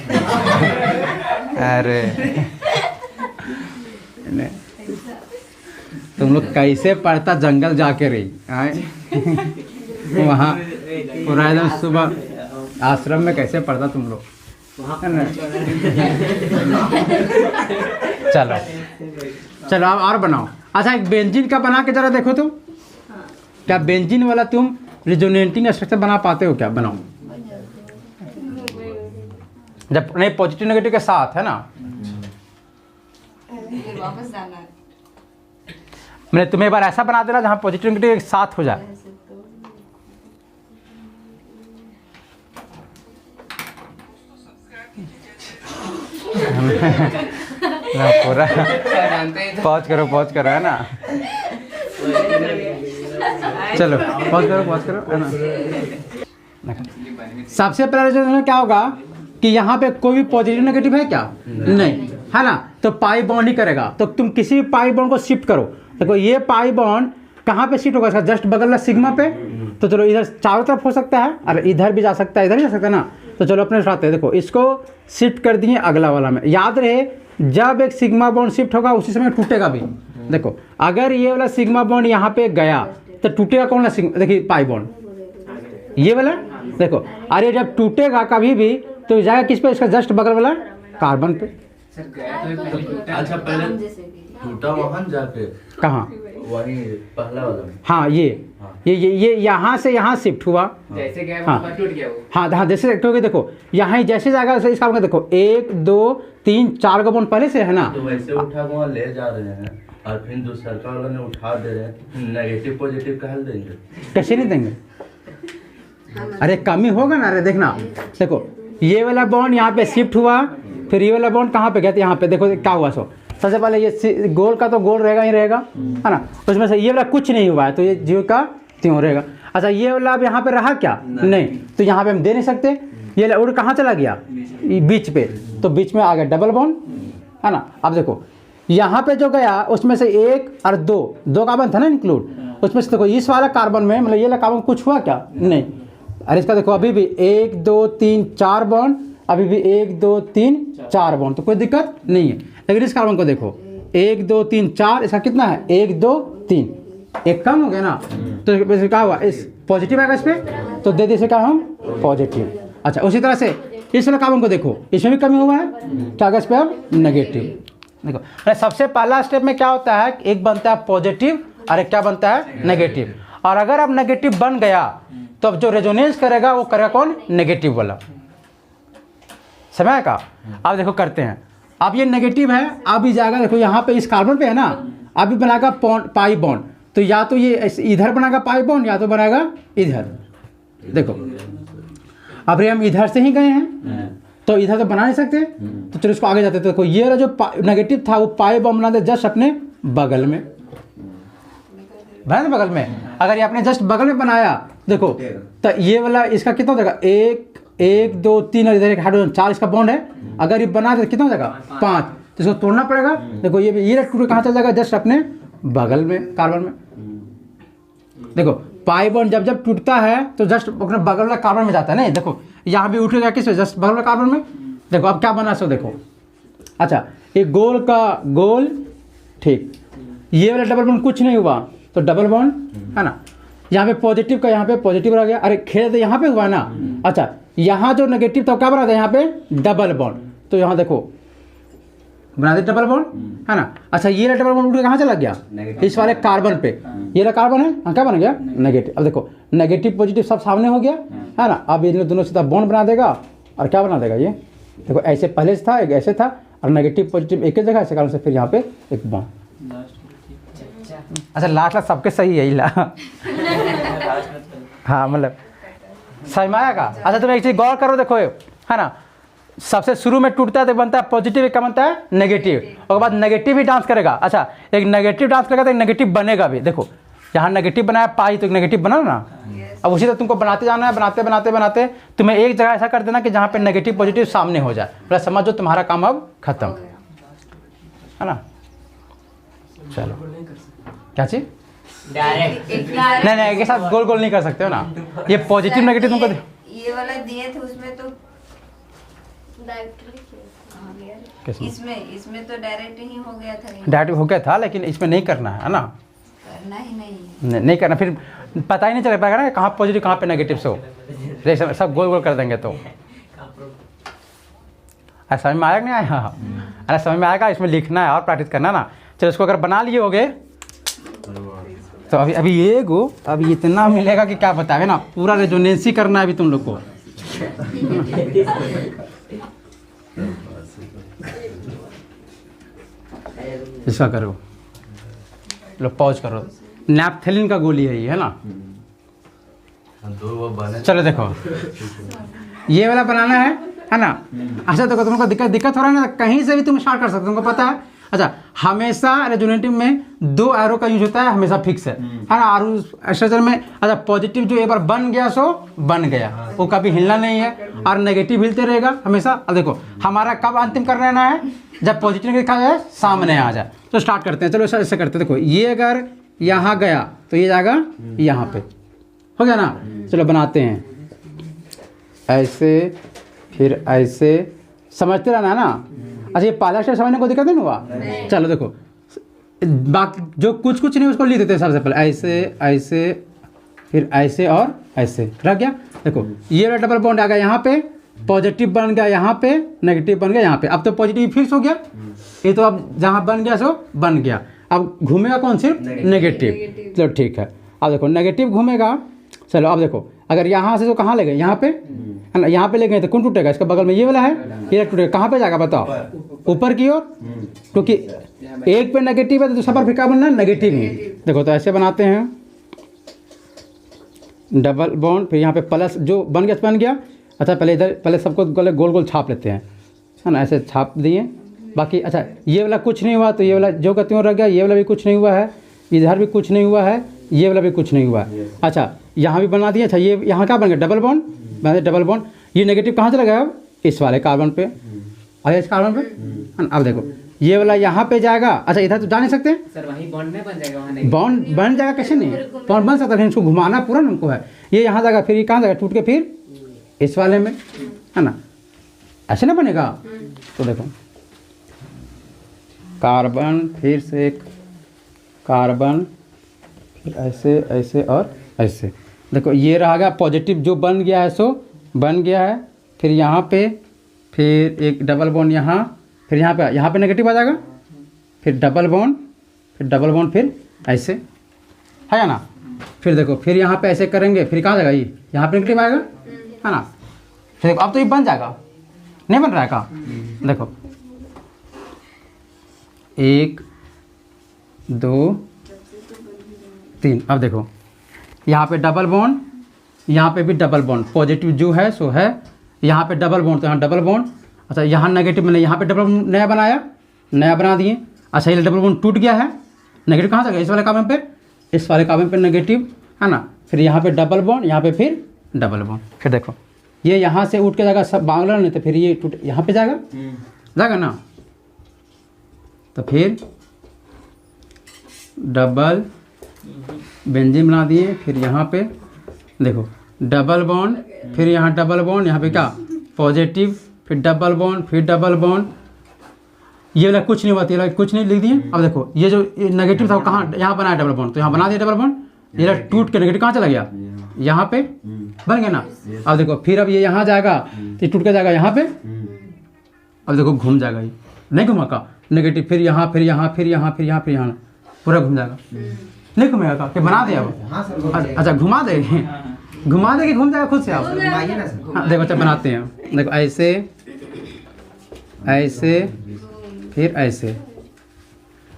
अरे नहीं, तुम लोग कैसे पढ़ता जंगल जाके रही आए वहाँ पूरा एकदम सुबह आश्रम में कैसे पढ़ता तुम लोग, है ना। चलो चलो अब और बनाओ। अच्छा एक बेंजीन का बना के जरा देखो तो, क्या बेंजीन वाला तुम रिजोनेटिंग स्ट्रक्चर बना पाते हो क्या, बनाओ। जब नहीं पॉजिटिव नेगेटिव के साथ है ना, फिर वापस जाना है। मैंने तुम्हें एक बार ऐसा बना देना जहाँ पॉजिटिव नेगेटिव एक साथ हो जाए। पूरा पॉज करो है ना। चलो पॉज करो है ना। सबसे पहले रेजोनेंस क्या होगा कि यहाँ पे कोई भी पॉजिटिव नेगेटिव है क्या, नहीं है ना, तो पाई बॉन्ड ही करेगा। तो तुम किसी भी पाई बॉन्ड को शिफ्ट करो, देखो ये पाई बॉन्ड कहाँ पे शिफ्ट होगा, इसका जस्ट बगल में सिग्मा पे। तो चलो इधर चारों तरफ हो सकता है, अरे इधर भी जा सकता है इधर भी जा सकता है ना। तो चलो अपने साथ है, देखो इसको शिफ्ट कर दिए अगला वाला में। याद रहे जब एक सिग्मा बॉन्ड शिफ्ट होगा उसी समय टूटेगा भी। देखो अगर ये वाला सिग्मा बॉन्ड यहाँ पे गया तो टूटेगा कौन सा सिग्मा, देखिए पाई बॉन्ड ये वाला। देखो अरे जब टूटेगा कभी भी तो जाएगा किस पे, इसका जस्ट बगल वाला कार्बन पे। सर गया तो पहले टूटा। अच्छा पहले जैसे कि टूटा वहां जाके कहाँ, वही पहला वाला में। हाँ ये यहाँ से यहाँ शिफ्ट हुआ। जैसे गया हाँ। वो टूट गया वो। हाँ जैसे क्योंकि देखो यहाँ ही जैसे जाएगा वैसे इसका मतलब देखो 1 2 3 4 का बॉन्ड पहले से है ना। तो वैसे उठा वहाँ ले जा रहे हैं और फिर दूसरा वाला ने उठा दे रहे हैं, नेगेटिव पॉजिटिव का हल देंगे। कैसे नहीं देंगे? अरे कमी होगा ना। अरे देखना देखो ये वाला बॉन्ड यहाँ पे शिफ्ट हुआ, फिर ये वाला बॉन्ड कहाँ पे गया था? यहाँ पे देखो क्या हुआ। सो सबसे पहले ये गोल का तो गोल रहेगा ही रहेगा, है ना। उसमें से ये वाला कुछ नहीं हुआ है तो ये जीव का त्यों रहेगा। अच्छा ये वाला अब यहाँ पे रहा क्या? नहीं, तो यहाँ पे हम दे नहीं सकते। ये वाला उड़ कहाँ चला गया? बीच पे, तो बीच में आ गया डबल बॉन्ड, है ना। अब देखो यहाँ पे जो गया उसमें से 1 और 2 कार्बन था ना इंक्लूड, उसमें से देखो इस वाला कार्बन में मतलब ये वाला कार्बन कुछ हुआ क्या? नहीं। अरे इसका देखो अभी भी 1 2 3 4 बॉन्ड, अभी भी 1 2 3 4 बॉन्ड, तो कोई दिक्कत नहीं है। लेकिन इस कार्बन को देखो 1 2 3 4, इसका कितना है? 1 2 3, एक कम हो गया ना। तो इसमें क्या हुआ? इस पॉजिटिव आएगा इस पर, तो दे दे क्या हम पॉजिटिव। अच्छा उसी तरह से इस वाला कार्बन को देखो, इसमें भी कमी हुआ है, क्या इस पर हम नेगेटिव। देखो सबसे पहला स्टेप में क्या होता है? एक बनता है पॉजिटिव और एक क्या बनता है? नेगेटिव। और अगर अब नेगेटिव बन गया तो अब जो रेजोनेंस करेगा वो करेगा कौन? नेगेटिव वाला। समझ का? अब देखो करते हैं। अब ये नेगेटिव है, अब ही जाएगा देखो यहाँ पे इस कार्बन पे है ना, अभी बनाएगा पाई बॉन्ड, तो या तो ये इधर बनाएगा पाई बॉन्ड या तो बनाएगा इधर। देखो अब हम इधर से ही गए हैं तो इधर तो बना नहीं सकते, तो चलो इसको आगे जाते। तो देखो ये जो नेगेटिव था वो पाई बॉन्ड बना दे जस्ट अपने बगल में, बना बगल में। अगर ये अपने जस्ट बगल में बनाया देखो तो ये वाला इसका कितना हो जाएगा? 1 2 3 और इधर एक हाइड्रोजन 4 इसका बॉन्ड है। अगर ये बना दे कितना हो जाएगा? 5, तो इसको तोड़ना पड़ेगा। देखो ये टूट कहाँ चल जाएगा? जस्ट अपने बगल में कार्बन में। देखो पाई बॉन्ड जब टूटता है तो जस्ट अपने बगल वाला कार्बन में जाता है। नहीं देखो यहाँ भी उठेगा किस में? जस्ट बगल वाला कार्बन में। देखो अब क्या बना सो देखो। अच्छा ये गोल का गोल, ठीक, ये वाला डबल बॉन्ड कुछ नहीं हुआ तो डबल बॉन्ड, है ना। यहाँ पे पॉजिटिव का यहाँ पे पॉजिटिव रह गया। अरे खेल तो यहाँ पे हुआ ना। अच्छा यहाँ जो नेगेटिव था क्या बना था? यहाँ पे डबल बॉन्ड, तो यहाँ देखो बना दे डबल बॉन्ड, है ना। अच्छा ये डबल बॉन्ड उठ के कहाँ चला गया? इस वाले कार्बन पे। ये वाला कार्बन है, हाँ क्या बन गया? नेगेटिव। अब देखो नेगेटिव पॉजिटिव सब सामने हो गया, है ना। अब इन दोनों सीधा बॉन्ड बना देगा और क्या बना देगा? ये देखो ऐसे पहले से था, एक ऐसे था, और नेगेटिव पॉजिटिव एक ही जगह, इस कारण से फिर यहाँ पे एक बॉन्ड। अच्छा लास्ट सबके सही है इला। हाँ मतलब समझ में आएगा। अच्छा तुम एक चीज गौर करो, देखो है ना, सबसे शुरू में टूटता है तो बनता है पॉजिटिव, क्या बनता है? नेगेटिव। उसके बाद नेगेटिव ही डांस करेगा। अच्छा एक नेगेटिव डांस करेगा तो एक नेगेटिव बनेगा भी। देखो यहाँ नेगेटिव बनाया पाई तो एक नेगेटिव बना ना। अब उसी तरह तुमको बनाते जाना है, बनाते बनाते बनाते तुम्हें एक जगह ऐसा कर देना कि जहाँ पे नेगेटिव पॉजिटिव सामने हो जाए, मतलब समझो तुम्हारा काम अब खत्म, है ना। चलो क्या चीज? नहीं एक साथ गोल गोल नहीं कर सकते हो ना। ये पॉजिटिव नेगेटिव तुमको ये वाला दिए थे उसमें तो किसमें? इसमें तो डायरेक्ट ही हो गया था। डायरेक्ट हो गया था, लेकिन इसमें नहीं करना है ना। करना ही नहीं, नहीं करना, फिर पता ही नहीं चल पाएगा ना कहाँ पॉजिटिव कहाँ पे नेगेटिव से हो। जैसे सब गोल गोल कर देंगे तो समझ में आएगा नहीं आया? अरे समझ में आएगा, इसमें लिखना है और प्रैक्टिस करना ना। चलो इसको अगर बना लिए होगे तो अभी ये गो अभी इतना मिलेगा कि क्या बतावे ना, पूरा रेजोनेंसी करना है अभी तुम लोग को। इसका करो, लो पॉज करो। नैप्थेलिन का गोली है ये, है ना। दो वो बने। चलो देखो ये वाला बनाना है ना। अच्छा देखो तुमको दिक्कत हो रहा है ना, कहीं से भी तुम स्टार्ट कर सकते हो, तुमको पता है। अच्छा हमेशा रेजोनेटिव में 2 एरो का यूज होता है, हमेशा फिक्स है ना। और स्ट्रक्चर में अच्छा पॉजिटिव जो एक बार बन गया सो बन गया, वो कभी हिलना नहीं है, और नेगेटिव हिलते रहेगा हमेशा। अब देखो हमारा कब अंतिम कर लेना है? जब पॉजिटिव लिखा जाए सामने आ जाए। तो स्टार्ट करते हैं, चलो ऐसे करते हैं। देखो ये अगर यहाँ गया तो ये जाएगा यहाँ पे, हो गया ना। चलो बनाते हैं ऐसे, फिर ऐसे, समझते रहना ना। अच्छा ये पहला स्टेप समझने को दिक्कत नहीं हुआ? चलो देखो बाकी जो कुछ नहीं उसको लिख देते हैं सबसे पहले, ऐसे ऐसे, फिर ऐसे और ऐसे रख गया। देखो ये वाला डबल बॉन्ड आ गया यहाँ पे, पॉजिटिव बन गया यहाँ पे, नेगेटिव बन गया यहाँ पे। अब तो पॉजिटिव फिक्स हो गया, ये तो अब जहाँ बन गया सो बन गया। अब घूमेगा कौन सिर्फ नेगेटिव। चलो ठीक है, अब देखो नेगेटिव घूमेगा। चलो अब देखो अगर यहाँ से तो कहाँ ले गए, यहाँ पे है ना, यहाँ पे ले गए तो कौन टूटेगा, इसका बगल में ये वाला है, ये टूटेगा। कहाँ पे जाएगा बताओ, ऊपर की ओर, क्योंकि एक पे नेगेटिव है तो दूसरा पर फिर क्या बनना है, नेगेटिव ही। देखो तो ऐसे बनाते हैं डबल बॉन्ड, फिर यहाँ पे प्लस जो बन गया। अच्छा पहले इधर पहले सबको गोल गोल छाप लेते हैं, है ना, ऐसे छाप दिए। बाकी अच्छा ये वाला कुछ नहीं हुआ तो ये वाला जो का त्यों रह गया, ये वाला भी कुछ नहीं हुआ है, इधर भी कुछ नहीं हुआ है, ये वाला भी कुछ नहीं हुआ है। अच्छा यहाँ भी बना दिया। अच्छा ये यहाँ क्या बन गया, डबल बॉन्ड, डबल बॉन्ड। ये नेगेटिव कहाँ चला गया, अब इस वाले कार्बन पे और इस कार्बन पे। अब देखो ये वाला यहाँ पे जाएगा। अच्छा इधर तो जा नहीं सकते सर, वही बॉन्ड में बन जाएगा, वहाँ बॉन्ड बन जाएगा, कैसे नहीं बॉन्ड बन सकता है, इसको घुमाना पूरा हमको है। ये यहाँ जाएगा, फिर ये कहाँ जाएगा, टूट के फिर इस वाले में, है ना, ऐसे ना बनेगा। तो देखो कार्बन, फिर से एक कार्बन, फिर ऐसे ऐसे और ऐसे। देखो ये रहा गया पॉजिटिव जो बन गया है, सो बन गया है। फिर यहाँ पे फिर एक डबल बॉन्ड यहाँ, फिर यहाँ पे नेगेटिव आ जाएगा, फिर डबल बॉन्ड फिर ऐसे, है ना। फिर देखो फिर यहाँ पे ऐसे करेंगे, फिर कहाँ जाएगा, ये यहाँ पे नेगेटिव आएगा, है ना। फिर अब तो ये बन जाएगा, नहीं बन रहा है का, देखो 1 2 3। अब देखो यहाँ पे डबल बॉन्ड, यहाँ पे भी डबल बॉन्ड, पॉजिटिव जो है सो है, यहाँ पे डबल बॉन्ड तो यहाँ डबल बॉन्ड। अच्छा यहाँ नेगेटिव मैंने यहाँ पे डबल बॉन्ड नया बना दिए। अच्छा ये डबल बॉन्ड टूट गया है, नेगेटिव कहाँ से गया, इस वाले कार्बन पे नेगेटिव, है ना। फिर यहाँ पे डबल बॉन्ड, यहाँ पे फिर डबल बॉन्ड। फिर देखो ये यहाँ से उठ के जाएगा सब बांग्ला, नहीं तो फिर ये टूट यहाँ पे जाएगा ना। तो फिर डबल बेंजीन बना दिए। फिर यहाँ पे देखो डबल बॉन्ड, फिर यहाँ डबल बॉन्ड, यहाँ पे क्या पॉजिटिव, फिर डबल बॉन्ड, फिर डबल बॉन्ड। ये वाला कुछ नहीं हुआ, ये वाला कुछ नहीं लिख दिए। अब देखो ये जो नेगेटिव था वो कहाँ, यहाँ बनाया डबल बॉन्ड, तो यहाँ बना दिया डबल बॉन्ड। ये टूट के नेगेटिव कहाँ चला गया, यहाँ पे बन गया ना। अब देखो फिर अब ये यहाँ जाएगा तो टूट के जाएगा यहाँ पे। अब देखो घूम जाएगा, ये नहीं घुमा का नेगेटिव, फिर यहाँ फिर यहाँ फिर यहाँ फिर यहाँ फिर यहाँ पूरा घूम जाएगा, नहीं घूमेगा का, कि बना दे अब। अच्छा घुमा दे कि घूम जाएगा खुद से आप। हाँ देखो अच्छा बनाते हैं, देखो ऐसे ऐसे फिर ऐसे।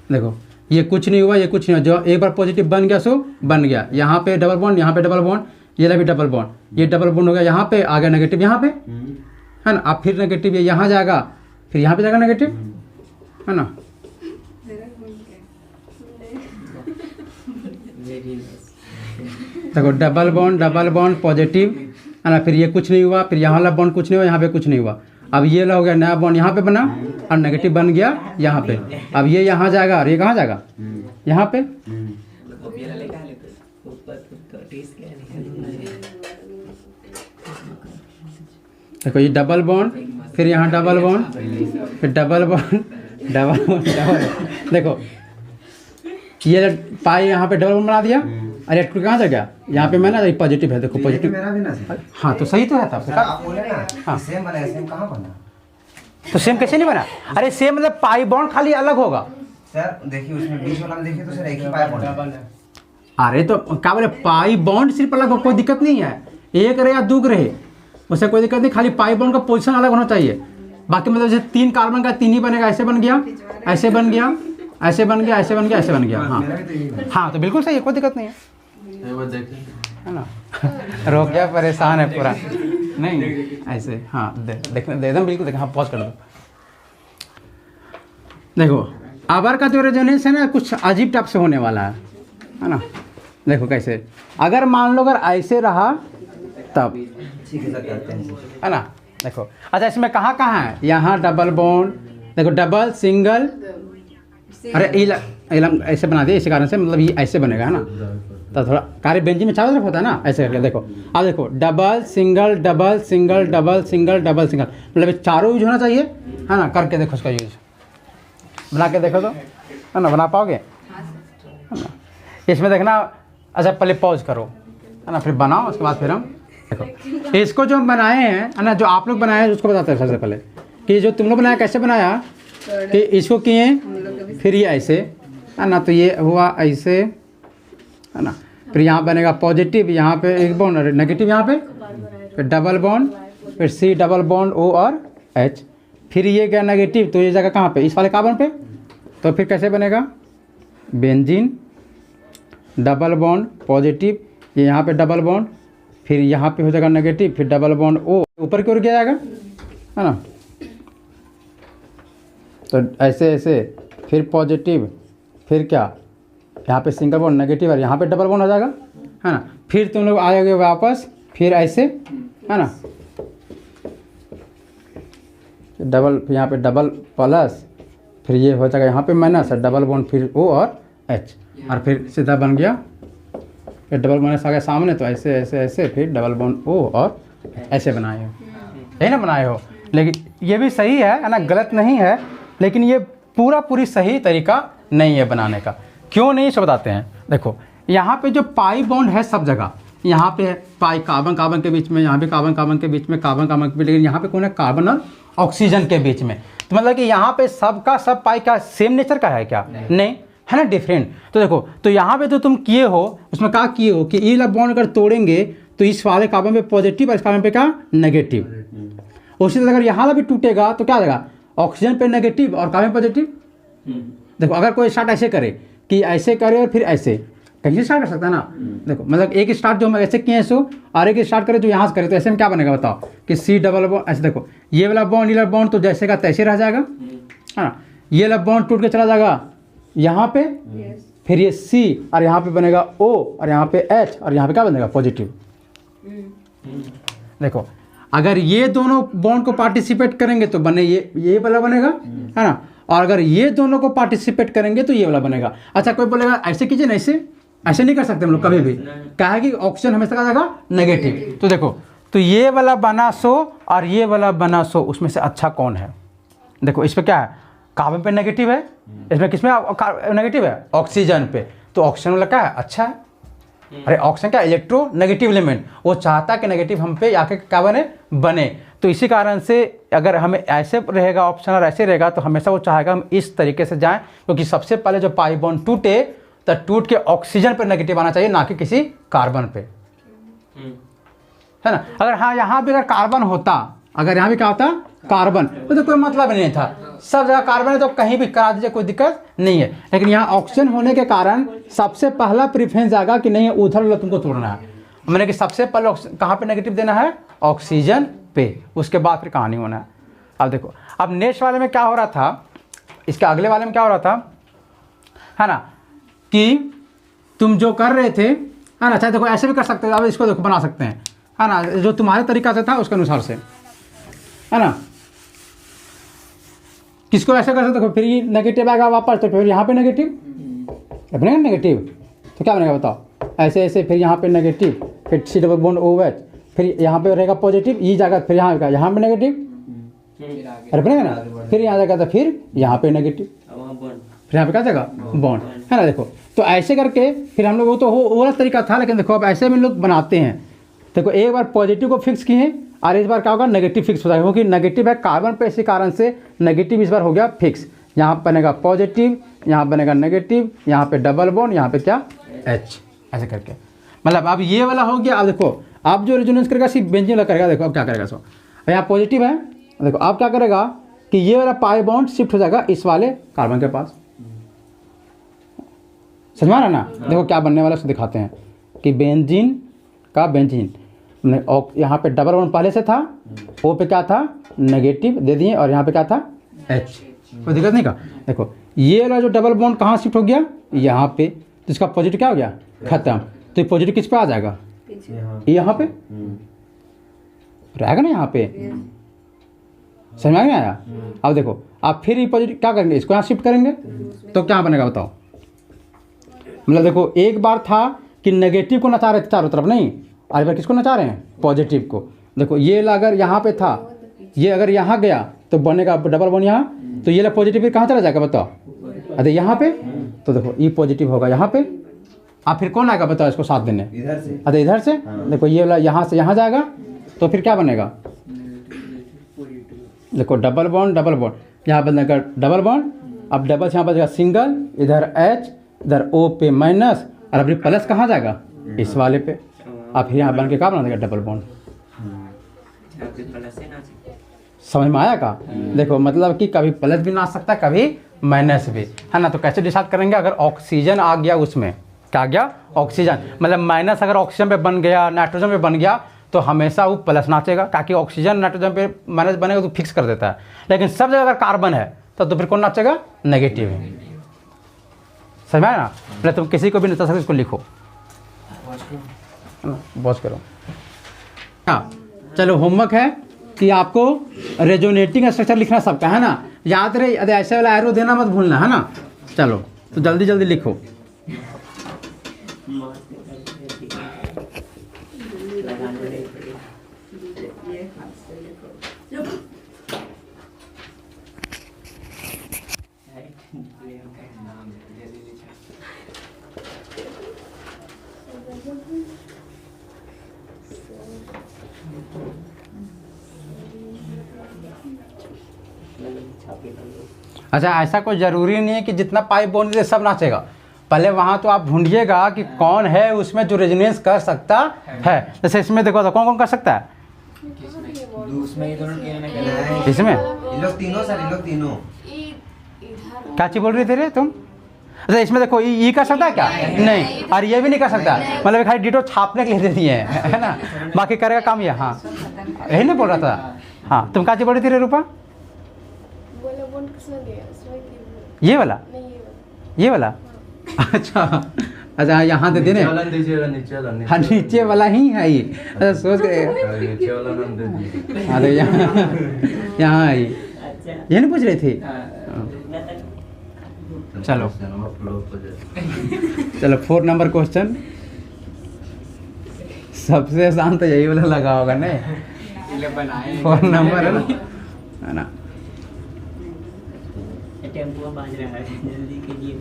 देखो ये कुछ नहीं हुआ, ये कुछ नहीं हुआ, जो एक बार पॉजिटिव बन गया सो बन गया। यहाँ पे डबल बॉन्ड, यहाँ पे डबल बॉन्ड, ये भी डबल बॉन्ड, ये डबल बॉन्ड हो गया यहाँ पे, आ गया नेगेटिव यहाँ पे, है ना। अब फिर नेगेटिव ये यहाँ जाएगा, फिर यहाँ पे जाएगा नेगेटिव, है ना। देखो डबल बॉन्ड पॉजिटिव, है ना। फिर ये कुछ नहीं हुआ, फिर यहाँ वाला बॉन्ड कुछ नहीं हुआ, यहाँ पे कुछ नहीं हुआ। अब ये वाला हो गया नया बॉन्ड, यहाँ पे बना और नेगेटिव बन गया यहाँ पे। अब ये यहाँ जाएगा और ये कहाँ जाएगा, यहाँ पे। देखो ये डबल बॉन्ड, फिर यहाँ डबल बॉन्ड, फिर double bond, double bond, double. देखो ये पाई यहाँ पे डबल बॉन्ड बना दिया, अरे कहाँ जा गया, यहाँ पे मैंने पॉजिटिव है, देखो पॉजिटिव। हाँ तो सही तो है तब। हाँ सेम बना, सेम कहाँ बना, तो सेम कैसे नहीं बना, अरे सेम मतलब पाई बॉन्ड खाली अलग होगा सर। देखिए उसमें बीच वाला में देखिए तो सर एक ही पाई बॉन्ड है। अरे तो क्या बोले, पाई बॉन्ड सिर्फ अलग हो, कोई दिक्कत नहीं है, एक रहे या दो रहे उससे कोई दिक्कत नहीं, खाली पाई बॉन्ड का पोजीशन अलग होना चाहिए। बाकी मतलब जैसे 3 कार्बन का 3 ही बनेगा, ऐसे बन गया, ऐसे बन गया, ऐसे बन गया, ऐसे बन गया, ऐसे बन गया। हाँ हाँ तो बिल्कुल सही है, कोई दिक्कत नहीं है, है ना। रोक गया, परेशान है पूरा, नहीं ऐसे। हाँ देखने दे एकदम बिल्कुल, देखो हाँ पॉज कर दो। देखो अबर का जो रेजोनेंस है ना कुछ अजीब टाइप से होने वाला है ना। देखो कैसे, अगर मान लो अगर ऐसे रहा तब, ठीक है सर करते हैं, है ना। देखो अच्छा इसमें कहाँ कहाँ है, यहाँ डबल बॉन्ड, देखो डबल सिंगल, अरे इलम ऐसे बना दिया, इसी कारण से मतलब ये ऐसे बनेगा, है ना। तो थोड़ा कार्य बेंजीन में चारों तरफ होता है ना, ऐसे करके देखो। अब देखो double single double single double single double single, मतलब ये चारों यूज होना चाहिए, है ना। करके देखो उसका यूज, बना के देखो तो, है ना, बना पाओगे, है ना। इसमें देखना, अच्छा पहले पॉज करो, है ना, फिर बनाओ, उसके बाद फिर हम देखो। इसको जो बनाए हैं, है ना, जो आप लोग बनाए हैं उसको बताते हैं सबसे पहले कि जो तुम लोग बनाया कैसे बनाया, कि इसको किए फिर ये ऐसे, है ना, तो ये हुआ ऐसे, है ना। फिर यहाँ बनेगा पॉजिटिव, यहाँ पे एक बॉन्ड और नेगेटिव यहाँ पे, फिर डबल बॉन्ड, फिर C डबल बॉन्ड O और H, फिर ये गया नेगेटिव, तो ये जगह कहाँ पे, इस वाले कार्बन पे। तो फिर कैसे बनेगा, बेंजीन डबल बॉन्ड पॉजिटिव, ये यहाँ पे डबल बॉन्ड, फिर यहाँ पे हो जाएगा नेगेटिव, फिर डबल बॉन्ड O, ऊपर की ओर गया जाएगा, है ना। तो ऐसे ऐसे, फिर पॉजिटिव, फिर क्या, यहाँ पे सिंगल बॉन्ड नेगेटिव और यहाँ पे डबल बॉन्ड हो जाएगा, है ना। फिर तुम लोग आएगे वापस, फिर ऐसे, है ना, डबल, यहाँ पे डबल प्लस, फिर ये हो जाएगा यहाँ पे माइनस और डबल बॉन्ड, फिर O और H, और फिर सीधा बन गया, फिर डबल माइनस आ गया सामने, तो ऐसे ऐसे ऐसे, फिर डबल बॉन्ड O और ऐसे बनाए हो, यही ना बनाए हो। लेकिन ये भी सही है ना, गलत नहीं है, लेकिन ये पूरी सही तरीका नहीं है बनाने का। क्यों नहीं, इसे बताते हैं। देखो यहाँ पे जो पाई बॉन्ड है सब जगह, यहाँ पे है पाई कार्बन कार्बन के बीच में, यहाँ पे कार्बन कार्बन के बीच में, कार्बन कार्बन के बीच, लेकिन यहाँ पे कौन है, कार्बन और ऑक्सीजन के बीच में। तो मतलब कि यहाँ पे सबका सब पाई का सेम नेचर का है क्या, नहीं है ना, डिफरेंट। तो देखो, तो यहाँ पे तो तुम किए हो, उसमें क्या किए हो कि ये वाला बॉन्ड अगर तोड़ेंगे तो इस वाले कार्बन पे पॉजिटिव और इस कार्बन पे क्या, नेगेटिव। उसी तरह अगर यहाँ वाला भी टूटेगा तो क्या देगा, ऑक्सीजन पे नेगेटिव और कार्बन पॉजिटिव। देखो अगर कोई स्टार्ट ऐसे करे कि ऐसे करे और फिर ऐसे, कहीं से स्टार्ट कर सकता है ना। देखो मतलब एक स्टार्ट जो हम ऐसे किए हैं सो, और एक स्टार्ट करे जो यहाँ से करे, तो ऐसे में क्या बनेगा बताओ कि C डबल बॉन्ड, ऐसे देखो ये वाला बॉन्ड तो जैसे का तैसे रह जाएगा, है ना। ये वाला बॉन्ड टूट के चला जाएगा यहाँ पे, फिर ये C और यहाँ पे बनेगा O और यहाँ पे H और यहाँ पे क्या बनेगा, पॉजिटिव। देखो अगर ये दोनों बॉन्ड को पार्टिसिपेट करेंगे तो बने ये वाला बनेगा, है ना। और अगर ये दोनों को पार्टिसिपेट करेंगे तो ये वाला बनेगा। अच्छा कोई बोलेगा ऐसे कीजिए ना, ऐसे नहीं कर सकते हम लोग कभी भी, क्या है कि ऑक्सीजन हमेशा का जाएगा नेगेटिव। तो देखो, तो ये वाला बना सो और ये वाला बना सो, उसमें से अच्छा कौन है। देखो इस पर क्या है, कार्बन पे नेगेटिव है, इसमें किसमें नेगेटिव है, ऑक्सीजन पे। तो ऑक्सीजन वाला क्या है, अच्छा है। अरे ऑक्सीजन क्या, इलेक्ट्रो नेगेटिव एलिमेंट, वो चाहता कि नेगेटिव हम पे आके क्या बने। तो इसी कारण से अगर हमें ऐसे रहेगा ऑप्शन और ऐसे रहेगा, तो हमेशा वो चाहेगा हम इस तरीके से जाएं, क्योंकि सबसे पहले जो पाई बॉन्ड टूटे तो टूट के ऑक्सीजन पर नेगेटिव आना चाहिए, ना कि किसी कार्बन पे, है ना। अगर हाँ यहाँ भी अगर कार्बन होता, अगर यहाँ भी क्या होता कार्बन, तो कोई मतलब नहीं था, सब जगह कार्बन है तो कहीं भी करा दीजिए, कोई दिक्कत नहीं है। लेकिन यहाँ ऑक्सीजन होने के कारण सबसे पहला प्रेफरेंस आएगा कि नहीं उधर वाला तुमको तोड़ना है, मैंने कि सबसे पहले कहाँ पे नेगेटिव देना है, ऑक्सीजन पे, उसके बाद फिर कहानी होना है। अब देखो, अब नेक्स्ट वाले में क्या हो रहा था, इसके अगले वाले में क्या हो रहा था, है ना, कि तुम जो कर रहे थे, है ना। चाहे देखो ऐसे भी कर सकते थे, अब इसको देखो बना सकते हैं, है ना, जो तुम्हारे तरीका से था उसके अनुसार से, है ना। किसको ऐसे कर सकते, देखो फिर ये नेगेटिव आएगा वापस, तो फिर यहाँ पे नेगेटिव बनेगा, नेगेटिव तो क्या बनेगा बताओ, ऐसे ऐसे, फिर यहाँ पे नेगेटिव, फिर C डबल बॉन्ड OH, फिर यहाँ पे रहेगा पॉजिटिव, ये जाएगा, फिर यहाँ पे नेगेटिव, अरे बनेगा ना, फिर यहाँ जाएगा तो फिर यहाँ पे नेगेटिव, फिर यहाँ पे क्या जाएगा, बॉन्ड, है ना। देखो तो ऐसे करके फिर हम लोग, वो तो वो वाला तरीका था, लेकिन देखो अब ऐसे में लोग बनाते हैं। देखो एक बार पॉजिटिव को फिक्स किए और इस बार क्या होगा, नेगेटिव फिक्स हो जाएगा, क्योंकि नेगेटिव है कार्बन पे, इसी कारण से नेगेटिव इस बार हो गया फिक्स। यहाँ बनेगा पॉजिटिव, यहाँ बनेगा नेगेटिव, यहाँ पे डबल बॉन्ड, यहाँ पे क्या H, ऐसे करके। मतलब अब ये वाला हो गया। अब देखो अब जो रेजोनेंस करेगा सिर्फ बेंजीन वाला करेगा। देखो अब क्या करेगा, सो यहाँ पॉजिटिव है, देखो अब क्या करेगा कि ये वाला पाई बॉन्ड शिफ्ट हो जाएगा इस वाले कार्बन के पास, समझ में आ रहा ना। देखो क्या बनने वाला, उसको दिखाते हैं कि बेंजीन का बेंजीन, यहाँ पे डबल बॉन्ड पहले से था, O पे क्या था नेगेटिव दे दिए, और यहाँ पे क्या था H, कोई दिक्कत नहीं का। देखो ये वाला जो डबल बॉन्ड कहाँ शिफ्ट हो गया, यहाँ पे, तो इसका पॉजिटिव क्या हो गया, खत्म। तो ये पॉजिटिव किस पे आ जाएगा, यहाँ पे रहेगा ना, यहाँ पे, समझ में आया। अब देखो आप फिर ये पॉजिटिव क्या करेंगे, इसको यहाँ शिफ्ट करेंगे, तो क्या बनेगा बताओ। मतलब देखो एक बार था कि नेगेटिव को नचा रहे थे चारों तरफ, नहीं, और बार किसको नचा रहे हैं, पॉजिटिव को। देखो ये अगर यहाँ पे था, ये अगर यहाँ गया तो बनेगा डबल बॉन्ड यहाँ, तो ये पॉजिटिव फिर कहाँ चला जाएगा बताओ, अरे यहाँ पे। तो देखो ये पॉजिटिव होगा यहाँ पे, अब फिर कौन आएगा बताओ इसको साथ देने, इधर से, अरे इधर से। देखो ये वाला यहाँ से यहाँ जाएगा, तो फिर क्या बनेगा, देखो डबल बॉन्ड, यहाँ बनेगा डबल बॉन्ड, अब डबल यहाँ बचेगा सिंगल, इधर एच, इधर ओ पे माइनस, और अभी प्लस कहाँ जाएगा, इस वाले पे। अब फिर यहाँ बन के क्या बना देगा, डबल बॉन्ड। समझ में आया का? देखो मतलब कि कभी प्लस भी ना आ सकता, कभी माइनस भी, है ना। तो कैसे डिसाइड करेंगे, अगर ऑक्सीजन आ गया उसमें, क्या आ गया, ऑक्सीजन, मतलब माइनस अगर ऑक्सीजन पे बन गया, नाइट्रोजन पे बन गया, तो हमेशा वो प्लस नाचेगा, ताकि ऑक्सीजन नाइट्रोजन पे माइनस बनेगा तो फिक्स कर देता है। लेकिन सब जगह अगर कार्बन है तो फिर कौन नाचेगा, नेगेटिव है। समझ में आया ना? पहले तुम किसी को भी नहीं बता सकते, इसको लिखो, बॉस करो। हाँ चलो, होमवर्क है कि आपको रेजोनेटिंग स्ट्रक्चर लिखना सबका, है ना। याद रहे, अरे ऐसे वाला एरो देना मत भूलना, है ना। चलो तो जल्दी जल्दी लिखो। अच्छा, ऐसा कोई ज़रूरी नहीं है कि जितना पाइप बॉन्ड है सब नाचेगा। पहले वहाँ तो आप ढूंढिएगा कि कौन है उसमें जो रेजोनेंस कर सकता है। जैसे इसमें देखो तो कौन कौन कर सकता है, इसमें ये लोग तीनों सर, ये लोग तीनों। क्या चीज बोल रही थी रे तुम? अच्छा इसमें देखो ये कर सकता है क्या, नहीं, और ये भी नहीं कर सकता, मतलब खाली डिटो छापने के लिए दे दिए हैं, है ना। बाकी करेगा काम ये। हाँ यही नहीं बोल रहा था। हाँ तुम क्या चीज बोल रही थी रे रूपा? ये वाला, ये वाला, अच्छा अच्छा यहाँ दे देने। नीचे वाला दीजिएगा, नीचे वाला, हाँ नीचे वाला ही है ये। अच्छा सोच के नीचे वाला नाम दे दीजिए। हाँ तो यहाँ है ये नहीं पूछ रही थी। चलो चलो 4 नंबर क्वेश्चन, सबसे आसान तो यही वाला लगा होगा नहीं, 4 नंबर है ना। टेम्पो बाज रहा है, जल्दी कीजिए।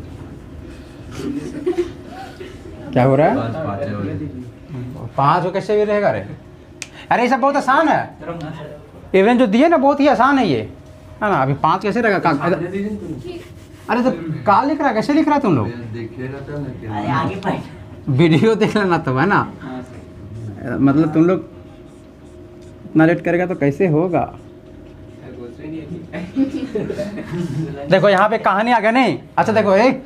क्या हो रहा है? 5 कैसे भी रहेगा रे? अरे ये सब बहुत आसान है, इवन जो दिए ना बहुत ही आसान है ये, है ना। अभी 5 कैसे रहेगा? अरे तो कहाँ लिख रहा है, कैसे लिख रहा है तुम लोग? अरे आगे पढ़, वीडियो देख लेना तो, है ना। मतलब तुम लोग इतना लेट करेगा तो कैसे होगा? देखो यहाँ पे कहानी आ गया नहीं। अच्छा देखो एक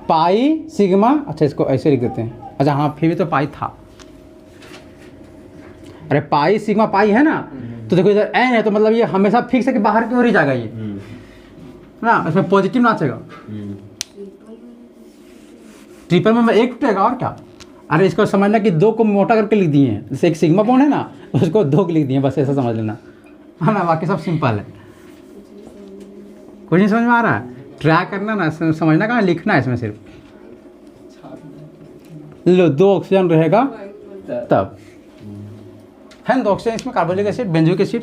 पाई सिग्मा, अच्छा इसको ऐसे लिख देते हैं। अच्छा हाँ फिर भी तो पाई था, अरे पाई सिग्मा पाई है ना। तो देखो इधर एन है तो मतलब ये हमेशा फिक्स है कि बाहर की ओर ही जाएगा ये, ना। इसमें पॉजिटिव नाचेगा, ट्रिपल में 1 टूटेगा और क्या। अरे इसको समझना कि 2 को मोटा करके लिख दिए हैं, जैसे एक सिग्मा बॉन्ड है ना, उसको 2 लिख दिए, बस ऐसा समझ लेना, है ना। बाकी सब सिंपल है, कुछ नहीं समझ में आ रहा है, ट्राई करना ना, समझना कहाँ, लिखना है इसमें सिर्फ। लो 2 ऑक्सीजन रहेगा तब, है ना, 2 ऑक्सीजन इसमें, कार्बोनिक एसिड, बेंजोइक एसिड।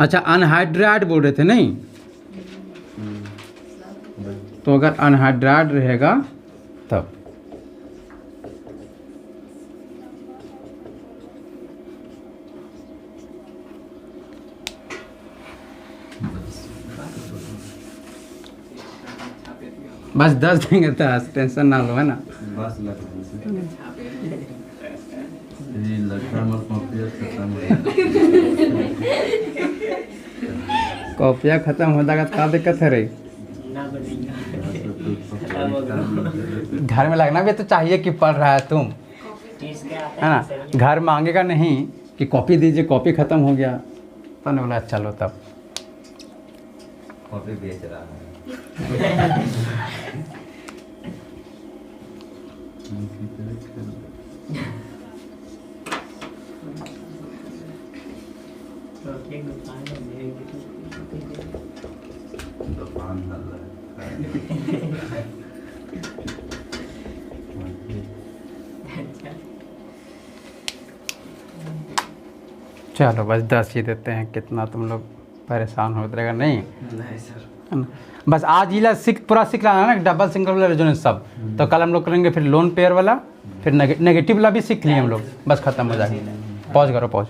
अच्छा अनहाइड्राइड बोल रहे थे नहीं, तो अगर अनहाइड्राइड रहेगा तब बस 10 देंगे, 10 टेंशन ना लो, है ना। बस कॉपियाँ खत्म हो जाएगा तो क्या दिक्कत है रे? घर में लगना भी तो चाहिए कि पढ़ रहा है तुम, है ना। घर मांगेगा नहीं कि कॉपी दीजिए, कॉपी खत्म हो गया तो नहीं बोला चलो तब कॉपी बेच रहा है। दुकान चलो बस 10 ही देते हैं, कितना तुम लोग परेशान हो रहेगा नहीं सर। है ना। बस आज ही पूरा सीख लाना ना, डबल सिंगल वाला रेजोनेंस सब। तो कल हम लोग करेंगे फिर लोन पेयर वाला, फिर नेगेटिव वाला भी सीख लिए हम लोग, बस खत्म हो जाएगा। पॉज करो, पॉज।